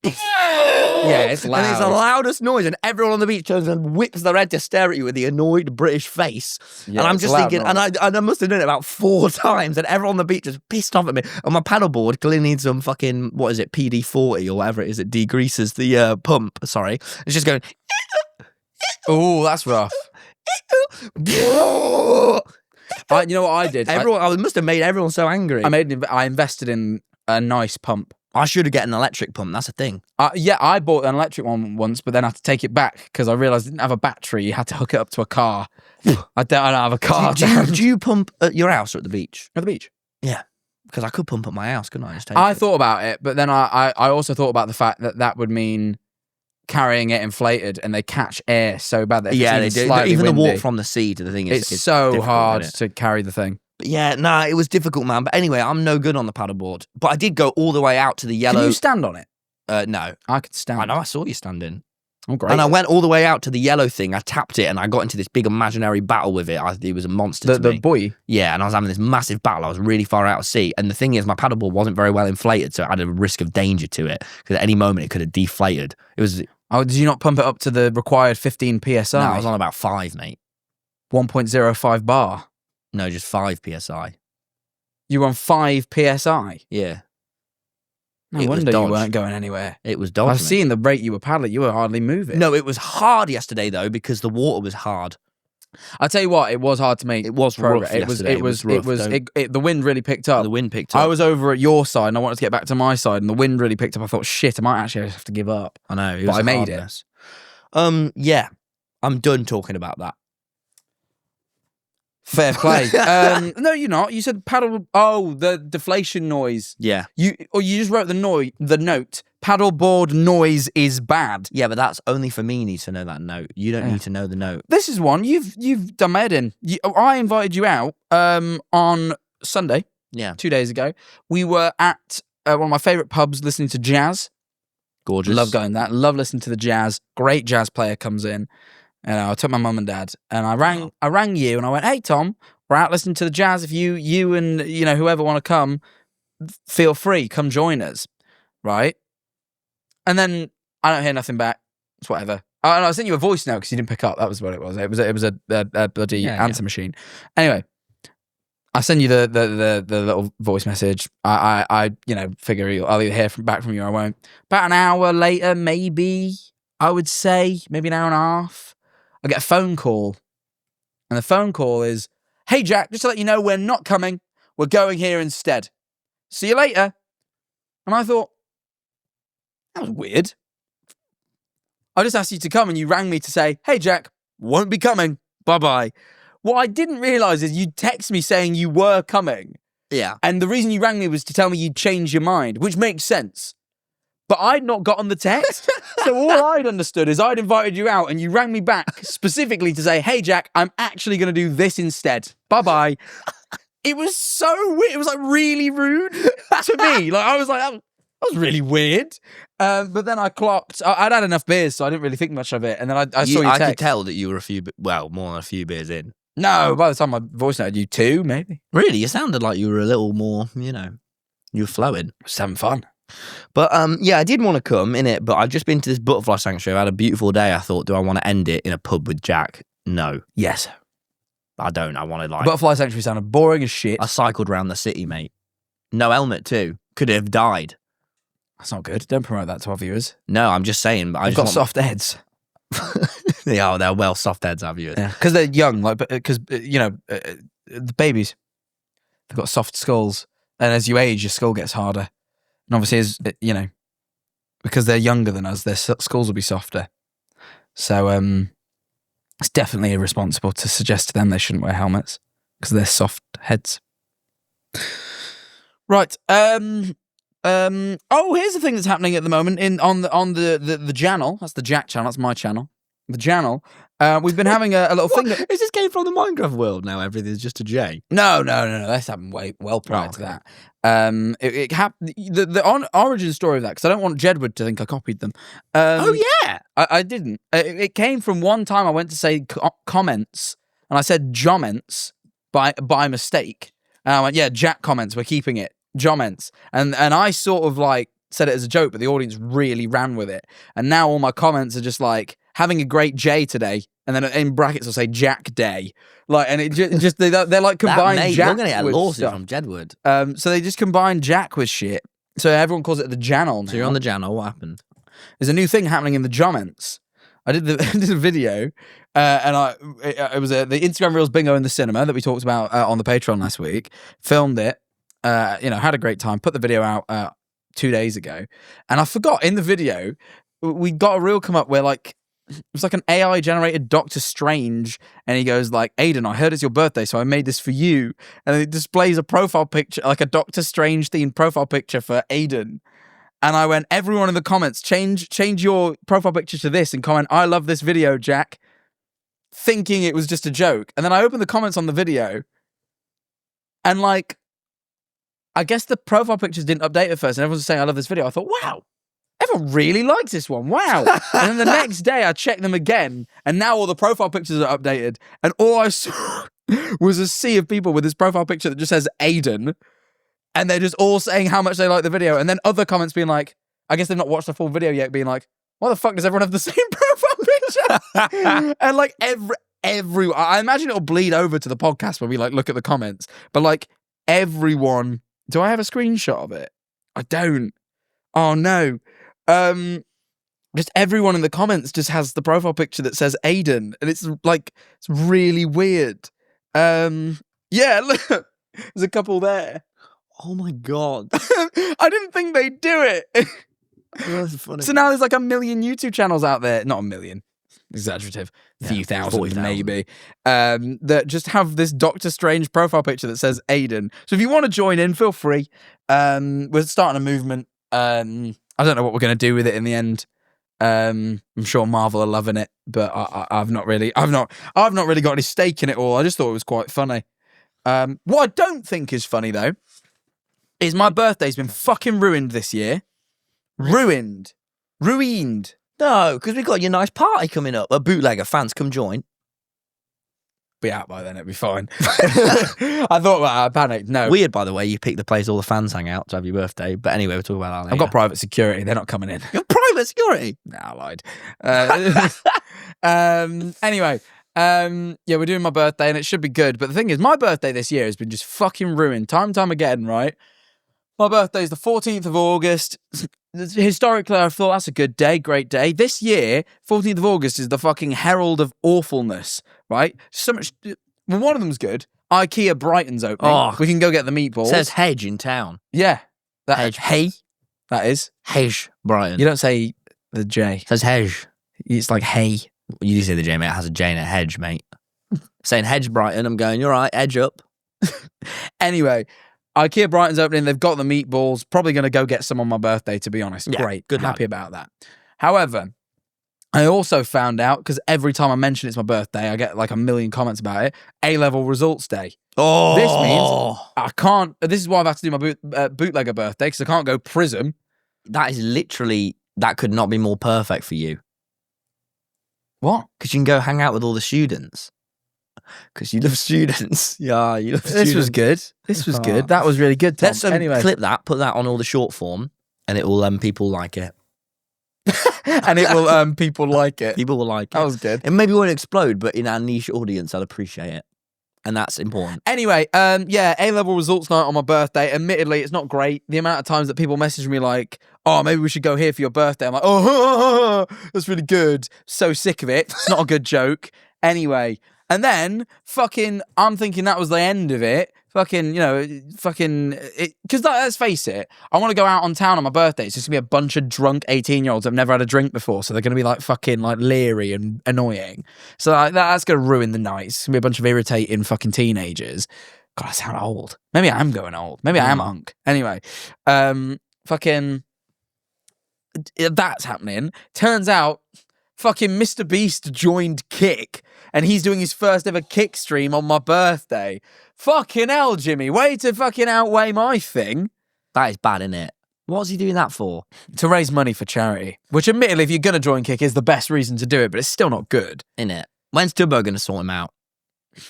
Yeah, it's loud. And it's the loudest noise, and everyone on the beach turns and whips their head to stare at you with the annoyed British face. Yeah, and I'm it's just loud thinking, noise. and I must have done it about 4 times, and everyone on the beach is pissed off at me. And my paddleboard clearly needs some fucking, what is it, PD40 or whatever it is, it degreases the pump. Sorry. It's just going, Oh, that's rough. You know what I did? I must have made everyone so angry. I invested in a nice pump. I should have got an electric pump. That's a thing. Yeah, I bought an electric one once, but then I had to take it back because I realised it didn't have a battery. You had to hook it up to a car. I don't have a car. Do you pump at your house or at the beach? At the beach? Yeah. Because I could pump at my house, couldn't I? Just take I it. thought about it, but then I also thought about the fact that would mean carrying it inflated, and they catch air so bad that if Yeah, it's they do. slightly Even the windy, walk from the sea to the thing is it's so difficult, hard isn't it? to carry the thing. But yeah, nah, it was difficult, man. But anyway, I'm no good on the paddleboard. But I did go all the way out to the yellow. Can you stand on it? No. I could stand. I know, I saw you standing. Oh, great. And I went all the way out to the yellow thing. I tapped it and I got into this big imaginary battle with it. It was a monster to the me. buoy. Yeah, and I was having this massive battle. I was really far out of sea. And the thing is, my paddleboard wasn't very well inflated, so it had a risk of danger to it. Because at any moment, it could have deflated. It was... Oh, did you not pump it up to the required 15 psi? No, I was on about 5, mate. 1.05 bar. No, just 5 psi. You were on 5 psi. Yeah. No It was wonder you dodge. weren't going anywhere. It was I dodgy. was seeing the rate you were paddling. You were hardly moving. No, it was hard yesterday, though, because the water was hard. I tell you what, it was hard to make. It was progress. rough yesterday. It was. rough. The wind really picked up. The wind picked up. I was over at your side, and I wanted to get back to my side, and the wind really picked up. I thought, shit, I might actually have to give up. I know. It But was I a made hard it. mess. Yeah. I'm done talking about that. Fair play. No, you're not. You said paddle. Oh, the deflation noise. Yeah. You just wrote the note. Paddleboard noise is bad. Yeah, but that's only for me need to know that note. You don't need to know the note. This is one you've done my head in. I invited you out on Sunday. Yeah. 2 days ago. We were at one of my favourite pubs listening to jazz. Gorgeous. Love going that. Love listening to the jazz. Great jazz player comes in. And I took my mum and dad, and I rang you, and I went, "Hey Tom, we're out listening to the jazz. If you and whoever want to come, feel free, come join us." Right? And then I don't hear nothing back. It's whatever. Oh, and I sent you a voice note because you didn't pick up. That was what it was. It was a bloody answer machine. Anyway, I send you the little voice message. I figure I'll either hear back from you or I won't. About an hour later, maybe I would say maybe an hour and a half. I get a phone call, and the phone call is, "Hey Jack, just to let you know, we're not coming. We're going here instead. See you later." And I thought, that was weird. I just asked you to come and you rang me to say, hey, Jack, won't be coming. Bye-bye. What I didn't realise is you'd text me saying you were coming. Yeah. And the reason you rang me was to tell me you'd changed your mind, which makes sense. But I'd not gotten the text. So all I'd understood is I'd invited you out and you rang me back specifically to say, hey, Jack, I'm actually going to do this instead. Bye-bye. It was so weird. It was like really rude to me. Like I was like, that was really weird. But then I clocked. I'd had enough beers, so I didn't really think much of it. And then I saw your text. I could tell that you were more than a few beers in. No, by the time my voice noted you 2, maybe. Really? You sounded like you were a little more, you were flowing. Just having fun. But yeah, I did want to come in it, but I've just been to this butterfly sanctuary. I had a beautiful day. I thought, do I want to end it in a pub with Jack? No. Yes. I don't. I wanted like... Butterfly sanctuary sounded boring as shit. I cycled around the city, mate. No helmet too. Could have died. That's not good. Don't promote that to our viewers. No, I'm just saying. I've got soft heads. They're well soft heads, our viewers. Yeah, because they're young. Like, because the babies, they've got soft skulls, and as you age, your skull gets harder. And obviously, as because they're younger than us, their skulls will be softer. So, it's definitely irresponsible to suggest to them they shouldn't wear helmets because they're soft heads. Right. Oh, here's the thing that's happening at the moment on the channel. That's the Jack channel. That's my channel. The channel. We've been having a little thing. Is this game from the Minecraft world now? Everything's just a J. No. That's happened well prior to that. It happened. The origin story of that, because I don't want Jedward to think I copied them. Oh yeah, I didn't. It came from one time I went to say comments, and I said jomments by mistake. And I went, yeah, Jack comments. We're keeping it. Jomments. And I sort of like said it as a joke, but the audience really ran with it. And now all my comments are just like, having a great J today, and then in brackets I'll say Jack Day. Like, and it just they're like combined Jack. You're gonna get a with lawsuit stuff. from Jedward. So they just combine Jack with shit. So everyone calls it the Jannel now. So you're on the channel. What happened? There's a new thing happening in the Jomments. I did a video, and it was the Instagram Reels bingo in the cinema that we talked about on the Patreon last week. Filmed it, had a great time. Put the video out 2 days ago, and I forgot in the video we got a reel come up where like it was like an AI generated Doctor Strange, and he goes like, Aiden, I heard it's your birthday, so I made this for you, and it displays a profile picture, like a Doctor Strange themed profile picture for Aiden. And I went, everyone in the comments, change your profile picture to this and comment, I love this video, Jack, thinking it was just a joke. And then I opened the comments on the video, and like, I guess the profile pictures didn't update at first, and everyone was saying, I love this video. I thought, wow, everyone really likes this one. Wow. And then the next day I checked them again, and now all the profile pictures are updated, and all I saw was a sea of people with this profile picture that just says Aiden. And they're just all saying how much they like the video. And then other comments being like, I guess they've not watched the full video yet, being like, why the fuck does everyone have the same profile picture? And like every I imagine it'll bleed over to the podcast when we like look at the comments. But like everyone, do I have a screenshot of it? I don't. Oh no. Just everyone in the comments just has the profile picture that says Aiden. And it's like, it's really weird. Yeah, look, there's a couple there. Oh my god! I didn't think they'd do it. That's funny. So now there's like 1 million YouTube channels out there. Not 1 million, exaggerative, few thousand 40,000. maybe. That just have this Doctor Strange profile picture that says Aiden. So if you want to join in, feel free. We're starting a movement. I don't know what we're going to do with it in the end. I'm sure Marvel are loving it, but I've not really got any stake in it all. I just thought it was quite funny. What I don't think is funny though is my birthday's been fucking ruined this year. Ruined. No, because we've got your nice party coming up. A bootlegger fans come join. Be out by then, it'd be fine. I thought I panicked. No. Weird, by the way, you picked the place all the fans hang out to have your birthday. But anyway, we'll talk about that later. I've got private security. They're not coming in. You're private security? Nah, I lied. Anyway. Yeah, we're doing my birthday and it should be good. But the thing is, my birthday this year has been just fucking ruined. Time again, right? My birthday is the 14th of August. Historically, I thought that's a good day, great day. This year, 14th of August is the fucking herald of awfulness, right? So much. Well, one of them's good. IKEA Brighton's opening. Oh, we can go get the meatballs. It says Hedge in town. Yeah. Hedge. Hey. That is. Hedge Brighton. You don't say the J. It says Hedge. It's like hay. You do say the J, mate. It has a J in a hedge, mate. Saying hedge Brighton, I'm going, you're right, edge up. Anyway, IKEA Brighton's opening. They've got the meatballs. Probably going to go get some on my birthday, to be honest. Yeah, Great. good Happy about that. However, I also found out, because every time I mention it's my birthday, I get like a million comments about it, A-level results day. Oh. This means I can't... This is why I've had to do my bootlegger birthday, because I can't go prism. That is literally... That could not be more perfect for you. What? Because you can go hang out with all the students. Because you love students. Yeah, you love students. This was good. This was good. That was really good, Tom. Let's anyway. clip that, put that on all the short form, and it will people like it. And it will people like it. People will like it. That was good. It maybe won't explode, but in our niche audience, I'll appreciate it. And that's important. Anyway, yeah, A-level results night on my birthday. Admittedly, it's not great. The amount of times that people message me like, oh, maybe we should go here for your birthday. I'm like, oh, that's really good. So sick of it. It's not a good joke. Anyway, and then fucking, I'm thinking that was the end of it. Fucking, because let's face it, I want to go out on town on my birthday. It's just going to be a bunch of drunk 18-year-olds that have never had a drink before. So they're going to be like fucking like leery and annoying. So like, that's going to ruin the night. It's going to be a bunch of irritating fucking teenagers. God, I sound old. Maybe I am going old. Maybe I am a hunk. Anyway, fucking, that's happening. Turns out, fucking MrBeast joined Kick, and he's doing his first ever Kick stream on my birthday. Fucking hell, Jimmy. Way to fucking outweigh my thing. That is bad, isn't it? What's he doing that for? To raise money for charity. Which, admittedly, if you're going to join Kick, is the best reason to do it, but it's still not good. Innit? When's Tubbo going to sort him out?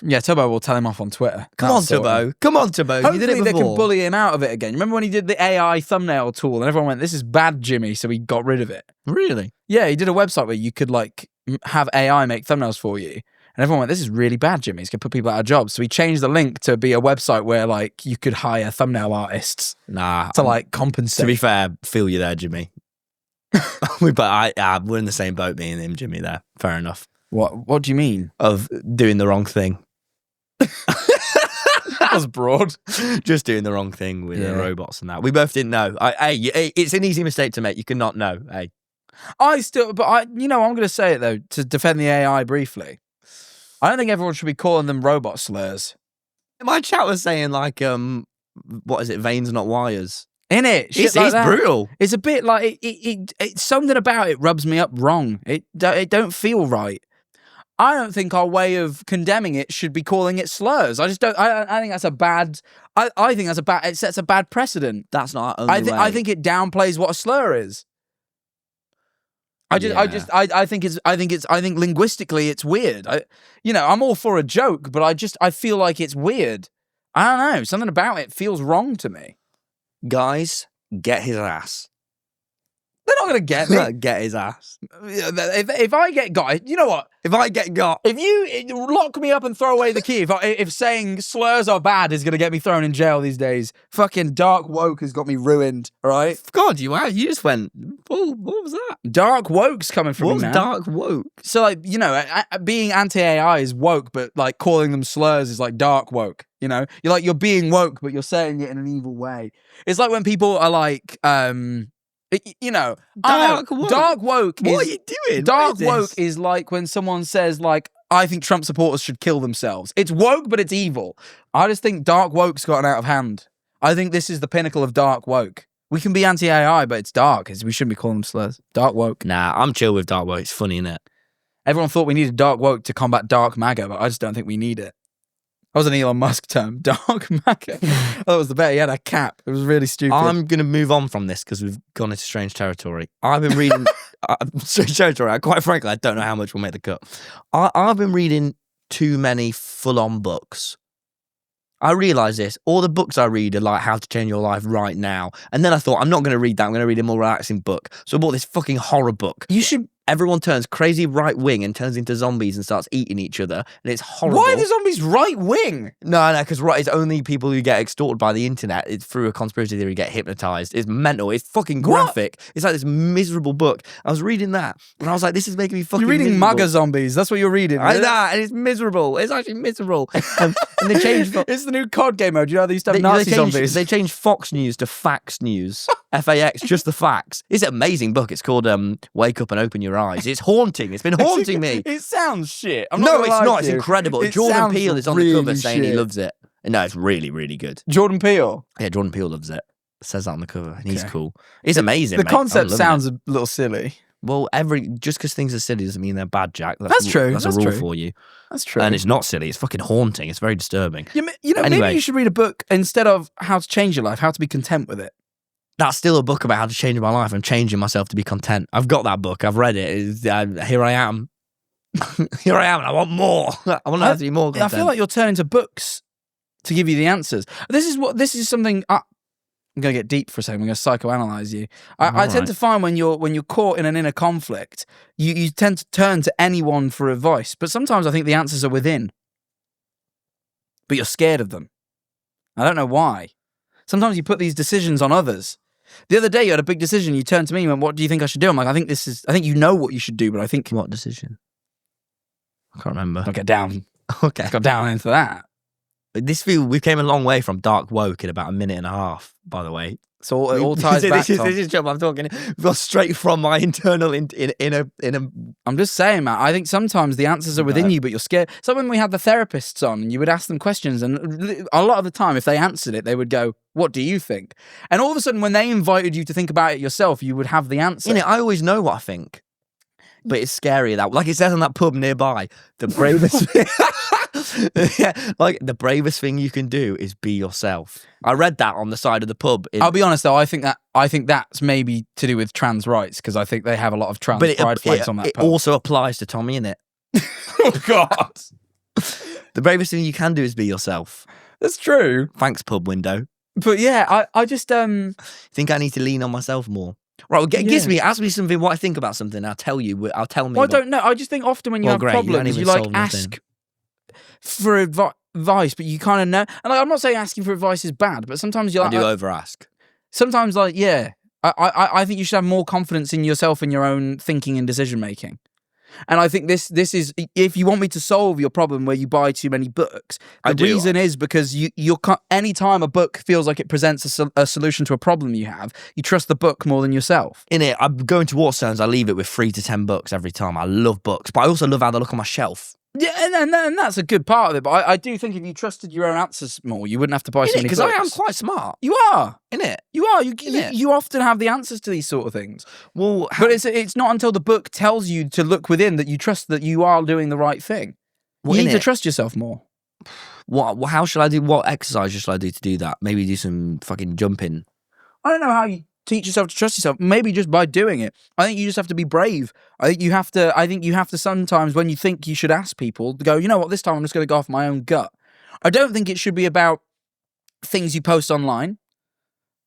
Yeah, Tubbo will tell him off on Twitter. Come on, Tubbo. Come on, Tubbo. Hopefully You did it they before. can bully him out of it again. Remember when he did the AI thumbnail tool and everyone went, this is bad, Jimmy, so he got rid of it? Really? Yeah, he did a website where you could, like, have AI make thumbnails for you. And everyone went, this is really bad, Jimmy. It's going to put people out of jobs. So he changed the link to be a website where, like, you could hire thumbnail artists to, like, compensate. To be fair, feel you there, Jimmy. We're in the same boat, me and him, Jimmy, there. Fair enough. What do you mean? Of doing the wrong thing. That was broad. Just doing the wrong thing with the robots and that. We both didn't know. It's an easy mistake to make. You cannot know. Hey. I'm going to say it, though, to defend the AI briefly. I don't think everyone should be calling them robot slurs. My chat was saying, like, what is it? Veins, not wires. Innit? It's brutal. It's a bit like, it's something about it rubs me up wrong. It don't feel right. I don't think our way of condemning it should be calling it slurs. I just don't. I think that's a bad. I think that's a bad. It sets a bad precedent. That's not our only way. I think it downplays what a slur is. I think linguistically it's weird. I'm all for a joke, but I feel like it's weird. I don't know. Something about it feels wrong to me. Guys, get his ass. They're not going to get me. Get his ass. If I get got, you know what? If I get got. If you lock me up and throw away the key, if saying slurs are bad is going to get me thrown in jail these days, fucking dark woke has got me ruined, all right? God, you just went, what was that? Dark woke's coming from me now. What's dark woke? So, like, being anti-AI is woke, but, like, calling them slurs is, like, dark woke, you know? You're being woke, but you're saying it in an evil way. It's like when people are, like, dark woke. What are you doing? Dark woke is like when someone says, like, I think Trump supporters should kill themselves. It's woke, but it's evil. I just think dark woke's gotten out of hand. I think this is the pinnacle of dark woke. We can be anti-AI, but it's dark. We shouldn't be calling them slurs. Dark woke. Nah, I'm chill with dark woke. It's funny, innit? Everyone thought we needed dark woke to combat dark MAGA, but I just don't think we need it. That was an Elon Musk term. Dark MAGA. That was the bet. He had a cap. It was really stupid. I'm going to move on from this because we've gone into strange territory. I've been reading... strange territory. Quite frankly, I don't know how much will make the cut. I've been reading too many full-on books. I realise this. All the books I read are like How to Change Your Life Right Now. And then I thought, I'm not going to read that. I'm going to read a more relaxing book. So I bought this fucking horror book. You should... Everyone turns crazy right wing and turns into zombies and starts eating each other, and it's horrible. Why are the zombies right wing? No, because it's only people who get extorted by the internet. It's through a conspiracy theory get hypnotized. It's mental. It's fucking graphic. What? It's like this miserable book. I was reading that, and I was like, this is making me fucking. You're reading miserable. MAGA zombies. That's what you're reading. And it's miserable. It's actually miserable. And they changed. It's the new COD game mode. You know they used to have Nazi zombies. They changed Fox News to Fax News. FAX, just the facts. It's an amazing book. It's called Wake Up and Open Your Eyes. It's haunting. It's been haunting me. It sounds shit. No, it's not. It's incredible. It Jordan sounds Peele is on really the cover saying he shit. loves it. No, it's really, really good. Jordan Peele. Yeah, Jordan Peele loves it. Says that on the cover, and he's cool. It's amazing. The mate. I'm concept loving sounds it. a little silly. Well. Just because things are silly doesn't mean they're bad, Jack. That's true. That's That's a rule true. for you. That's true. And it's not silly. It's fucking haunting. It's very disturbing. You know, Anyway. maybe you should read a book instead of How to Change Your Life, How to Be Content with It. That's still a book about how to change my life. I'm changing myself to be content. I've got that book. I've read it. Here I am. Here I am. And I want more. I want to be more I content. feel like you're turning to books to give you the answers. This is something. I'm going to get deep for a second. I'm going to psychoanalyze you. I tend to find when you're caught in an inner conflict, you tend to turn to anyone for advice. But sometimes I think the answers are within. But you're scared of them. I don't know why. Sometimes you put these decisions on others. The other day you had a big decision. You turned to me and went, "What do you think I should do?" I'm like, I think you know what you should do, but I think What decision? I can't remember. Don't get down. Okay. Got down into that. We came a long way from dark woke in about a minute and a half, by the way. So it all ties back. This Tom. is job I'm talking. We've got straight from my internal in a. I'm just saying, Matt. I think sometimes the answers are within No. you, but you're scared. So when we had the therapists on, and you would ask them questions, and a lot of the time, if they answered it, they would go, "What do you think?" And all of a sudden, when they invited you to think about it yourself, you would have the answer. I always know what I think, but it's scary that, like it says on that pub nearby, the bravest. Yeah, like the bravest thing you can do is be yourself. I read that on the side of the pub. I'll be honest though, I think that's maybe to do with trans rights, because I think they have a lot of trans pride flags on that it pub. also applies to TommyInnit. Oh God, The bravest thing you can do is be yourself. that's true. Thanks, pub window. But yeah, I just Think I need to lean on myself more. Right, well, ask me something. What I think about something. I'll tell you. I'll tell me. Well, I don't know. I just think often when you Well, have great, you don't problems, even you like solve nothing. ask for advice, but you kind of know. And I'm not saying asking for advice is bad, but sometimes you're I like, do over ask. sometimes like, yeah, I think you should have more confidence in yourself and your own thinking and decision making. And I think this is, if you want me to solve your problem where you buy too many books, the reason is because any time a book feels like it presents a solution to a problem you have, you trust the book more than yourself. In it, I'm going to Waterstones. I leave it with 3 to 10 books every time. I love books, but I also love how they look on my shelf. Yeah, and that's a good part of it. But I do think if you trusted your own answers more, you wouldn't have to buy so many books. Because I am quite smart. You are. Innit? You are. Innit? You often have the answers to these sort of things. Well, But it's not until the book tells you to look within that you trust that you are doing the right thing. Well, You need to innit? trust yourself more. How shall I do? What exercise should I do to do that? Maybe do some fucking jumping. I don't know how you teach yourself to trust yourself. Maybe just by doing it. I think you just have to be brave. I think you have to sometimes, when you think you should ask people, to go, you know what, this time I'm just going to go off my own gut. I don't think it should be about things you post online.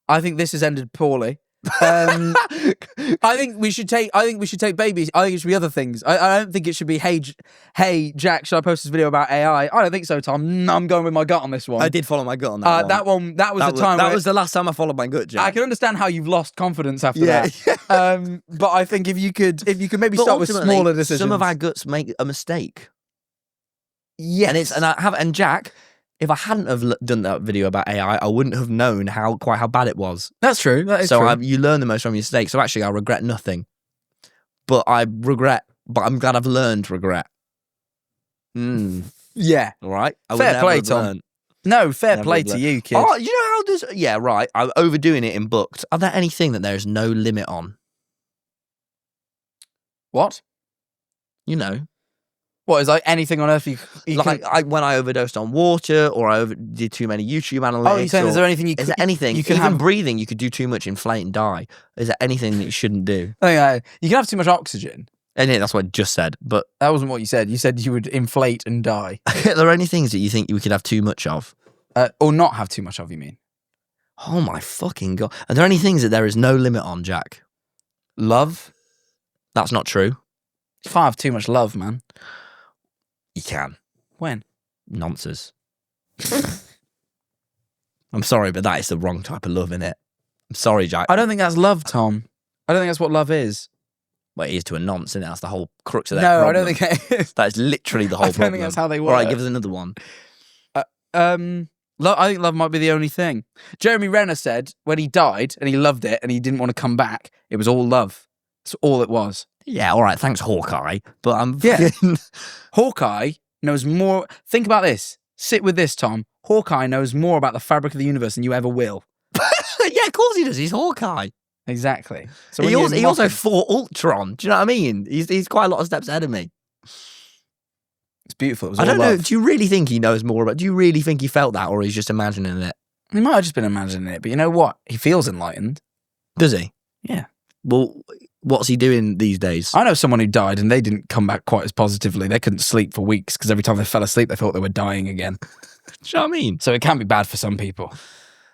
I think this has ended poorly. I think we should take babies. I think it should be other things. I don't think it should be, hey, Jack, should I post this video about AI? I don't think so, Tom. I'm going with my gut on this one. I did follow my gut on that one. That was the time. That was the last time I followed my gut, Jack. I can understand how you've lost confidence after that. But I think if you could maybe start with ultimately, smaller decisions. Some of our guts make a mistake. Yes. And Jack, if I hadn't have done that video about AI, I wouldn't have known quite how bad it was. That's true. That is So true. you learn the most from your mistakes. So actually, I regret nothing. But I'm glad I've learned regret. Yeah. All right. I would Fair never play, have Tom. learned. No, fair Never play have to learned. you, kid. Oh, you know how there's... Yeah, right. I'm overdoing it in books. Are there anything that there is no limit on? What? You know. What, is like anything on earth you Like when I overdosed on water, or I did too many YouTube analytics. Oh, you're saying is there anything you Is could... there anything? you can Even have... breathing, you could do too much, inflate and die. Is there anything that you shouldn't do? You can have too much oxygen. And yeah, that's what I just said. But That wasn't what you said. You said you would inflate and die. are there any things that you think we could have too much of? Or not have too much of, you mean? Oh my fucking God. Are there any things that there is no limit on, Jack? Love? That's not true. You can't have too much love, man. You can. When? Nonsense. I'm sorry, but that is the wrong type of love, innit? I'm sorry, Jack. I don't think that's love, Tom. I don't think that's what love is. Well, it is to a nonce, innit? That's the whole crux of that No, problem. I don't think it is. That is literally the whole I don't problem. think that's how they All right, work. give us another one. I think love might be the only thing. Jeremy Renner said when he died and he loved it and he didn't want to come back, it was all love. That's all it was. Yeah, all right, thanks, Hawkeye. But I'm Yeah. fucking... Hawkeye knows more. Think about this. Sit with this, Tom. Hawkeye knows more about the fabric of the universe than you ever will. Yeah, of course he does. He's Hawkeye. Exactly. So He when also mock him- fought Ultron. Do you know what I mean? He's quite a lot of steps ahead of me. It's beautiful. It was I all don't know. love. Do you really think he knows more about? Do you really think he felt that, or he's just imagining it? He might have just been imagining it, but you know what? He feels enlightened. Does he? Yeah. Well, what's he doing these days? I know someone who died and they didn't come back quite as positively. They couldn't sleep for weeks because every time they fell asleep, they thought they were dying again. Do you know what I mean? So it can be bad for some people.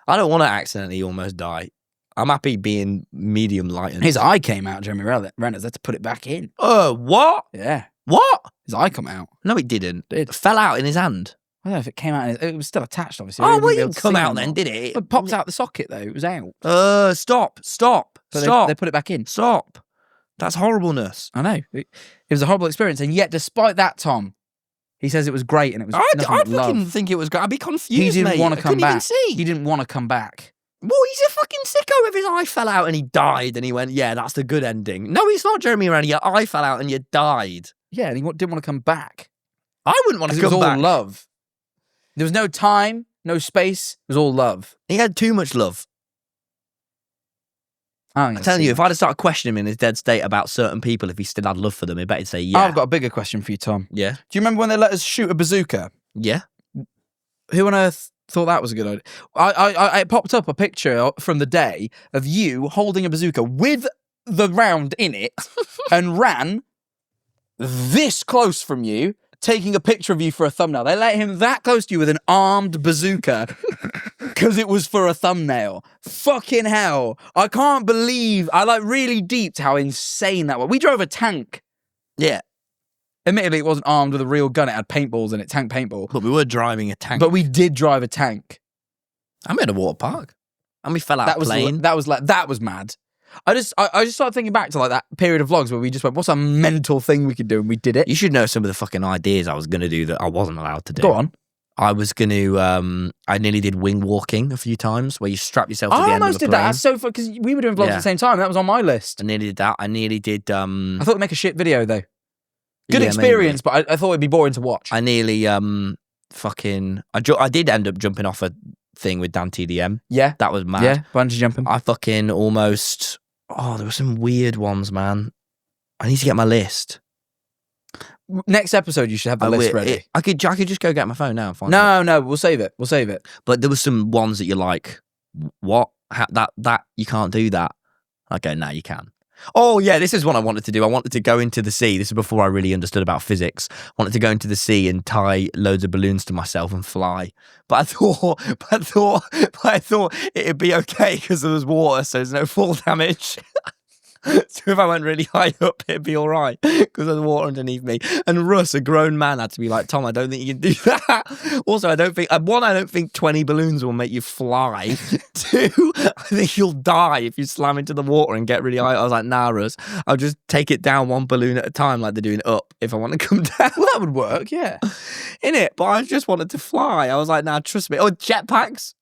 I don't want to accidentally almost die. I'm happy being medium lightened. His eye came out, Jeremy Renner's. They had to put it back in. What? Yeah. What? His eye come out. No, it didn't. It did. Fell out in his hand. I don't know if it came out. It was still attached, obviously. Oh, We well, wouldn't it be able didn't to come see out it then, anymore. did it? It popped out the socket, though. It was out. Stop. But Stop. They put it back in. Stop. That's horribleness. I know. It was a horrible experience. And yet, despite that, Tom, he says it was great and it was I'd nothing but fucking love. think it was great. I'd be confused, He didn't mate. want to I come couldn't even back. see. He didn't want to come back. Well, he's a fucking sicko if his eye fell out and he died and he went, yeah, that's the good ending. No, it's not, Jeremy Renner. Your eye fell out and you died. Yeah, and he didn't want to come back. I wouldn't want to Because it come was all back. love. There was no time, no space. It was all love. He had too much love. I'm I'm telling you, if I'd have started questioning him in his dead state about certain people, if he still had love for them, he'd better say, yeah. I've got a bigger question for you, Tom. Yeah. Do you remember when they let us shoot a bazooka? Yeah. Who on earth thought that was a good idea? I popped up a picture from the day of you holding a bazooka with the round in it and ran this close from you, taking a picture of you for a thumbnail. They let him that close to you with an armed bazooka because it was for a thumbnail. Fucking hell. I can't believe, I really deeped how insane that was. We drove a tank. Yeah. Admittedly, it wasn't armed with a real gun. It had paintballs in it, tank paintball. But we were driving a tank. But we did drive a tank. I'm at a water park. And we fell out That of was plane. that was mad. I just started thinking back to that period of vlogs where we just went, what's a mental thing we could do? And we did it. You should know some of the fucking ideas I was going to do that I wasn't allowed to do. Go on. I was going to, I nearly did wing walking a few times where you strap yourself to I the end of almost the did plane. that. That's so fun because we were doing vlogs at Yeah. the same time. That was on my list. I nearly did that. I nearly did, I thought it'd make a shit video though. Good yeah, experience, but I thought it'd be boring to watch. I nearly, I did end up jumping off a thing with Dan TDM. Yeah. That was mad. Yeah. Bungee jumping. I fucking almost, there were some weird ones, man. I need to get my list. Next episode, you should have the list ready. I could just go get my phone now and find it. No, we'll save it. We'll save it. But there were some ones that you're like, what? That you can't do that. I go, no, you can. Oh yeah, this is what I wanted to do. I wanted to go into the sea. This is before I really understood about physics. I wanted to go into the sea and tie loads of balloons to myself and fly. But I thought it'd be okay because there was water, so there's no fall damage. So if I went really high up, it'd be all right because there's water underneath me. And Russ, a grown man, had to be like, Tom, I don't think you can do that. Also, I don't think 20 balloons will make you fly. Two, I think you'll die if you slam into the water and get really high. I was like, nah, Russ, I'll just take it down one balloon at a time like they're doing up if I want to come down. Well, that would work, yeah. Innit? But I just wanted to fly. I was like, nah, trust me. Oh, jetpacks.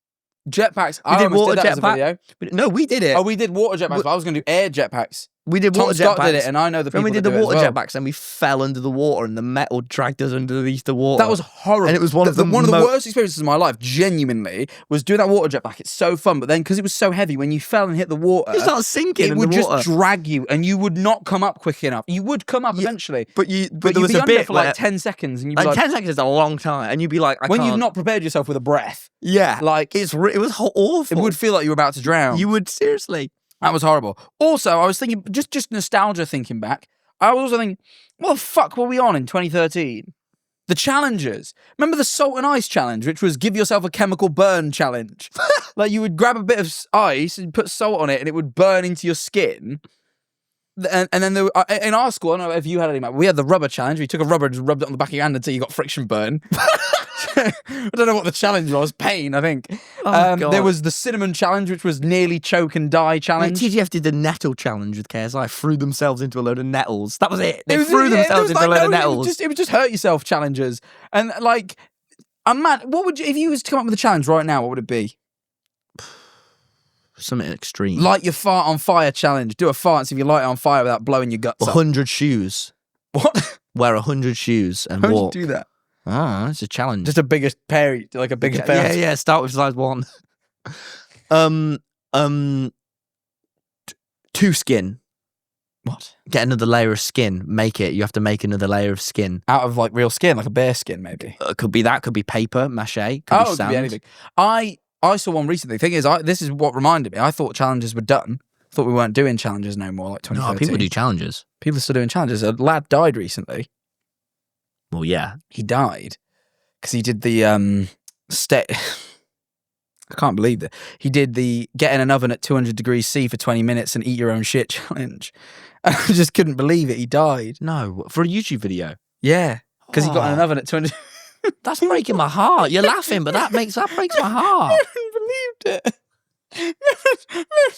Jetpacks. We did water that as a jetpack. video. No, we did it. Oh, we did water jetpacks, but I was going to do air jetpacks. We did Tom water Scott jetpacks. did it, and I know the people When we did that the do it water as well. jetpacks and we fell under the water and the metal dragged us underneath the water. That was horrible. And it was one of the worst experiences of my life, genuinely, was doing that water jetpack. It's so fun, but then because it was so heavy, when you fell and hit the water, You start sinking it in would the water. just drag you, and you would not come up quick enough. You would come up eventually, But but there you'd was be a under bit for like where, 10 seconds, and you'd be like like, 10 seconds is a long time, and you'd be like, I when can't. you've not prepared yourself with a breath, Yeah, like it was awful. it would feel like you were about to drown. You would seriously. That was horrible. Also, I was thinking, just nostalgia thinking back, I was also thinking, what the fuck were we on in 2013? The challenges. Remember the salt and ice challenge, which was give yourself a chemical burn challenge? Like you would grab a bit of ice and put salt on it and it would burn into your skin. And then there were, in our school, I don't know if you had any, we had the rubber challenge. We took a rubber and just rubbed it on the back of your hand until you got friction burn. I don't know what the challenge was. Pain, I think. God. There was the cinnamon challenge, which was nearly choke and die challenge. TGF did the nettle challenge with KSI. Threw themselves into a load of nettles. That was it. They It was- threw yeah, themselves it was into a load of no, nettles. It was just hurt yourself challenges. And like, I'm mad. What would you, if you was to come up with a challenge right now? What would it be? Something extreme. Light your fart on fire challenge. Do a fart and see if you light it on fire without blowing your guts up. 100 shoes. What? Wear 100 shoes and How would walk. you do that? Ah, it's a challenge. Just a bigger pair, like a bigger pair. Yeah. Start with size 1. 2 skin. What? Get another layer of skin. Make it. You have to make another layer of skin. Out of like real skin, like a bear skin, maybe. Could be that. Could be paper, mache. Could be It sand. could be anything. I saw one recently. The thing is, this is what reminded me. I thought challenges were done. I thought we weren't doing challenges no more, like 2013. No, people do challenges. People are still doing challenges. A lad died recently. Well, yeah. He died because he did the I can't believe that. He did the get in an oven at 200 degrees C for 20 minutes and eat your own shit challenge. I just couldn't believe it. He died. No, for a YouTube video. Yeah, because he got in an Oh. oven at 200. That's breaking my heart. You're laughing, but that breaks my heart. I haven't believed it. I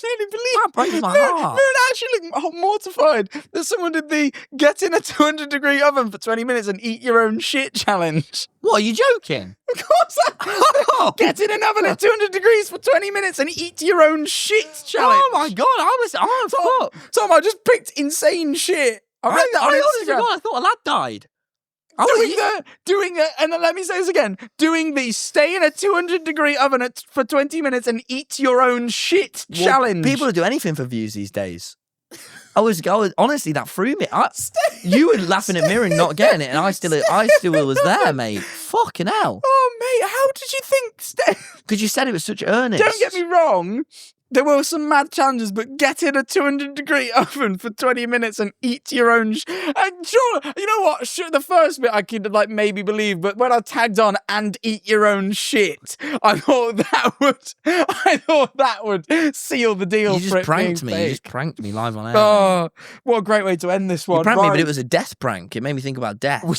really believe That breaks my No, heart. no, actually look mortified that someone did the get in a 200-degree oven for 20 minutes and eat your own shit challenge. What, are you joking? Of course I get in an oven at 200 degrees for 20 minutes and eat your own shit challenge. Oh my God, Tom, I just picked insane shit. I read that on honestly Instagram. God, I thought a lad died. Doing the, and then let me say this again, doing the stay in a 200-degree oven for 20 minutes and eat your own shit challenge. People will do anything for views these days. I was honestly, that threw me. You were laughing at me and not getting it, and I still was there, mate. Fucking hell. Oh, mate, how did you think? Because you said it was such earnest. Don't get me wrong. There were some mad challenges, but get in a 200-degree oven for 20 minutes and eat your own and sure, you know what? Sure, the first bit I could like maybe believe, but when I tagged on and eat your own shit, I thought that would seal the deal. You just for it pranked being me. You fake. just pranked me live on air. Oh, what a great way to end this one. You pranked me, Right. but it was a death prank. It made me think about death. We've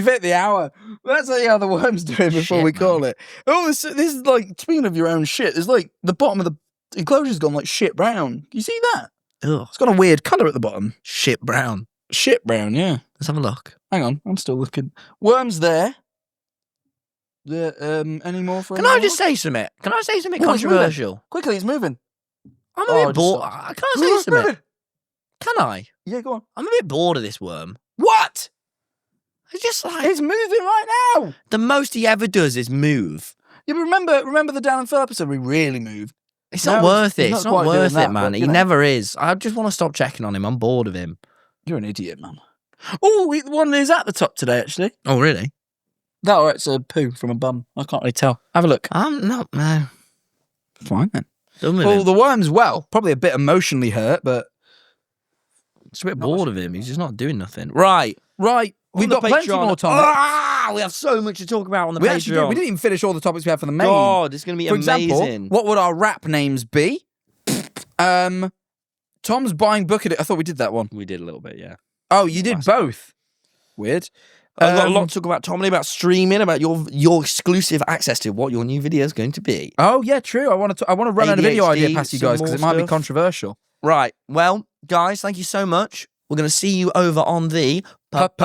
hit the hour. Let's see how the worm's doing before Shit, we call it. Oh, this is like, speaking of your own shit, there's like the bottom of the enclosure's gone like shit brown. You see that? Ugh. It's got a weird colour at the bottom. Shit brown. Shit brown, yeah. Let's have a look. Hang on, I'm still looking. Worm's there. Any more for Can I just say something? Can I say something Oh, it's controversial? quickly, it's moving. I'm a Oh, bit just bored. stop. Can I say something? Can I? Yeah, go on. I'm a bit bored of this worm. What? It's just like It's moving right now. the most he ever does is move. Yeah, but remember the Dan and Phil episode? We really moved. It's No, not worth he's it. not It's not quite doing worth that, it, man. but, He you know. never is. I just want to stop checking on him. I'm bored of him. You're an idiot, man. Oh, the one is at the top today, actually. Oh, really? That or it's a poo from a bum. I can't really tell. Have a look. I'm not. No. Fine then. Done with Well, him. the worm's probably a bit emotionally hurt, but Just a bit bored of him. He's just not doing nothing. Right. we've On the got plenty Patreon. more time. Ah, we have so much to talk about on the We Patreon. actually did. We didn't even finish all the topics we had for the main. God, it's going to be For amazing. example, what would our rap names be? Tom's buying book edit. I thought we did that one. We did a little bit, yeah. Oh, you did both. Weird. I've got a lot to talk about, Tommy, about streaming, about your exclusive access to what your new video is going to be. Oh yeah, true. I want to run a video ADHD, idea past you guys some because it more might be stuff. controversial. Right. Well, guys, thank you so much. We're going to see you over on the Pup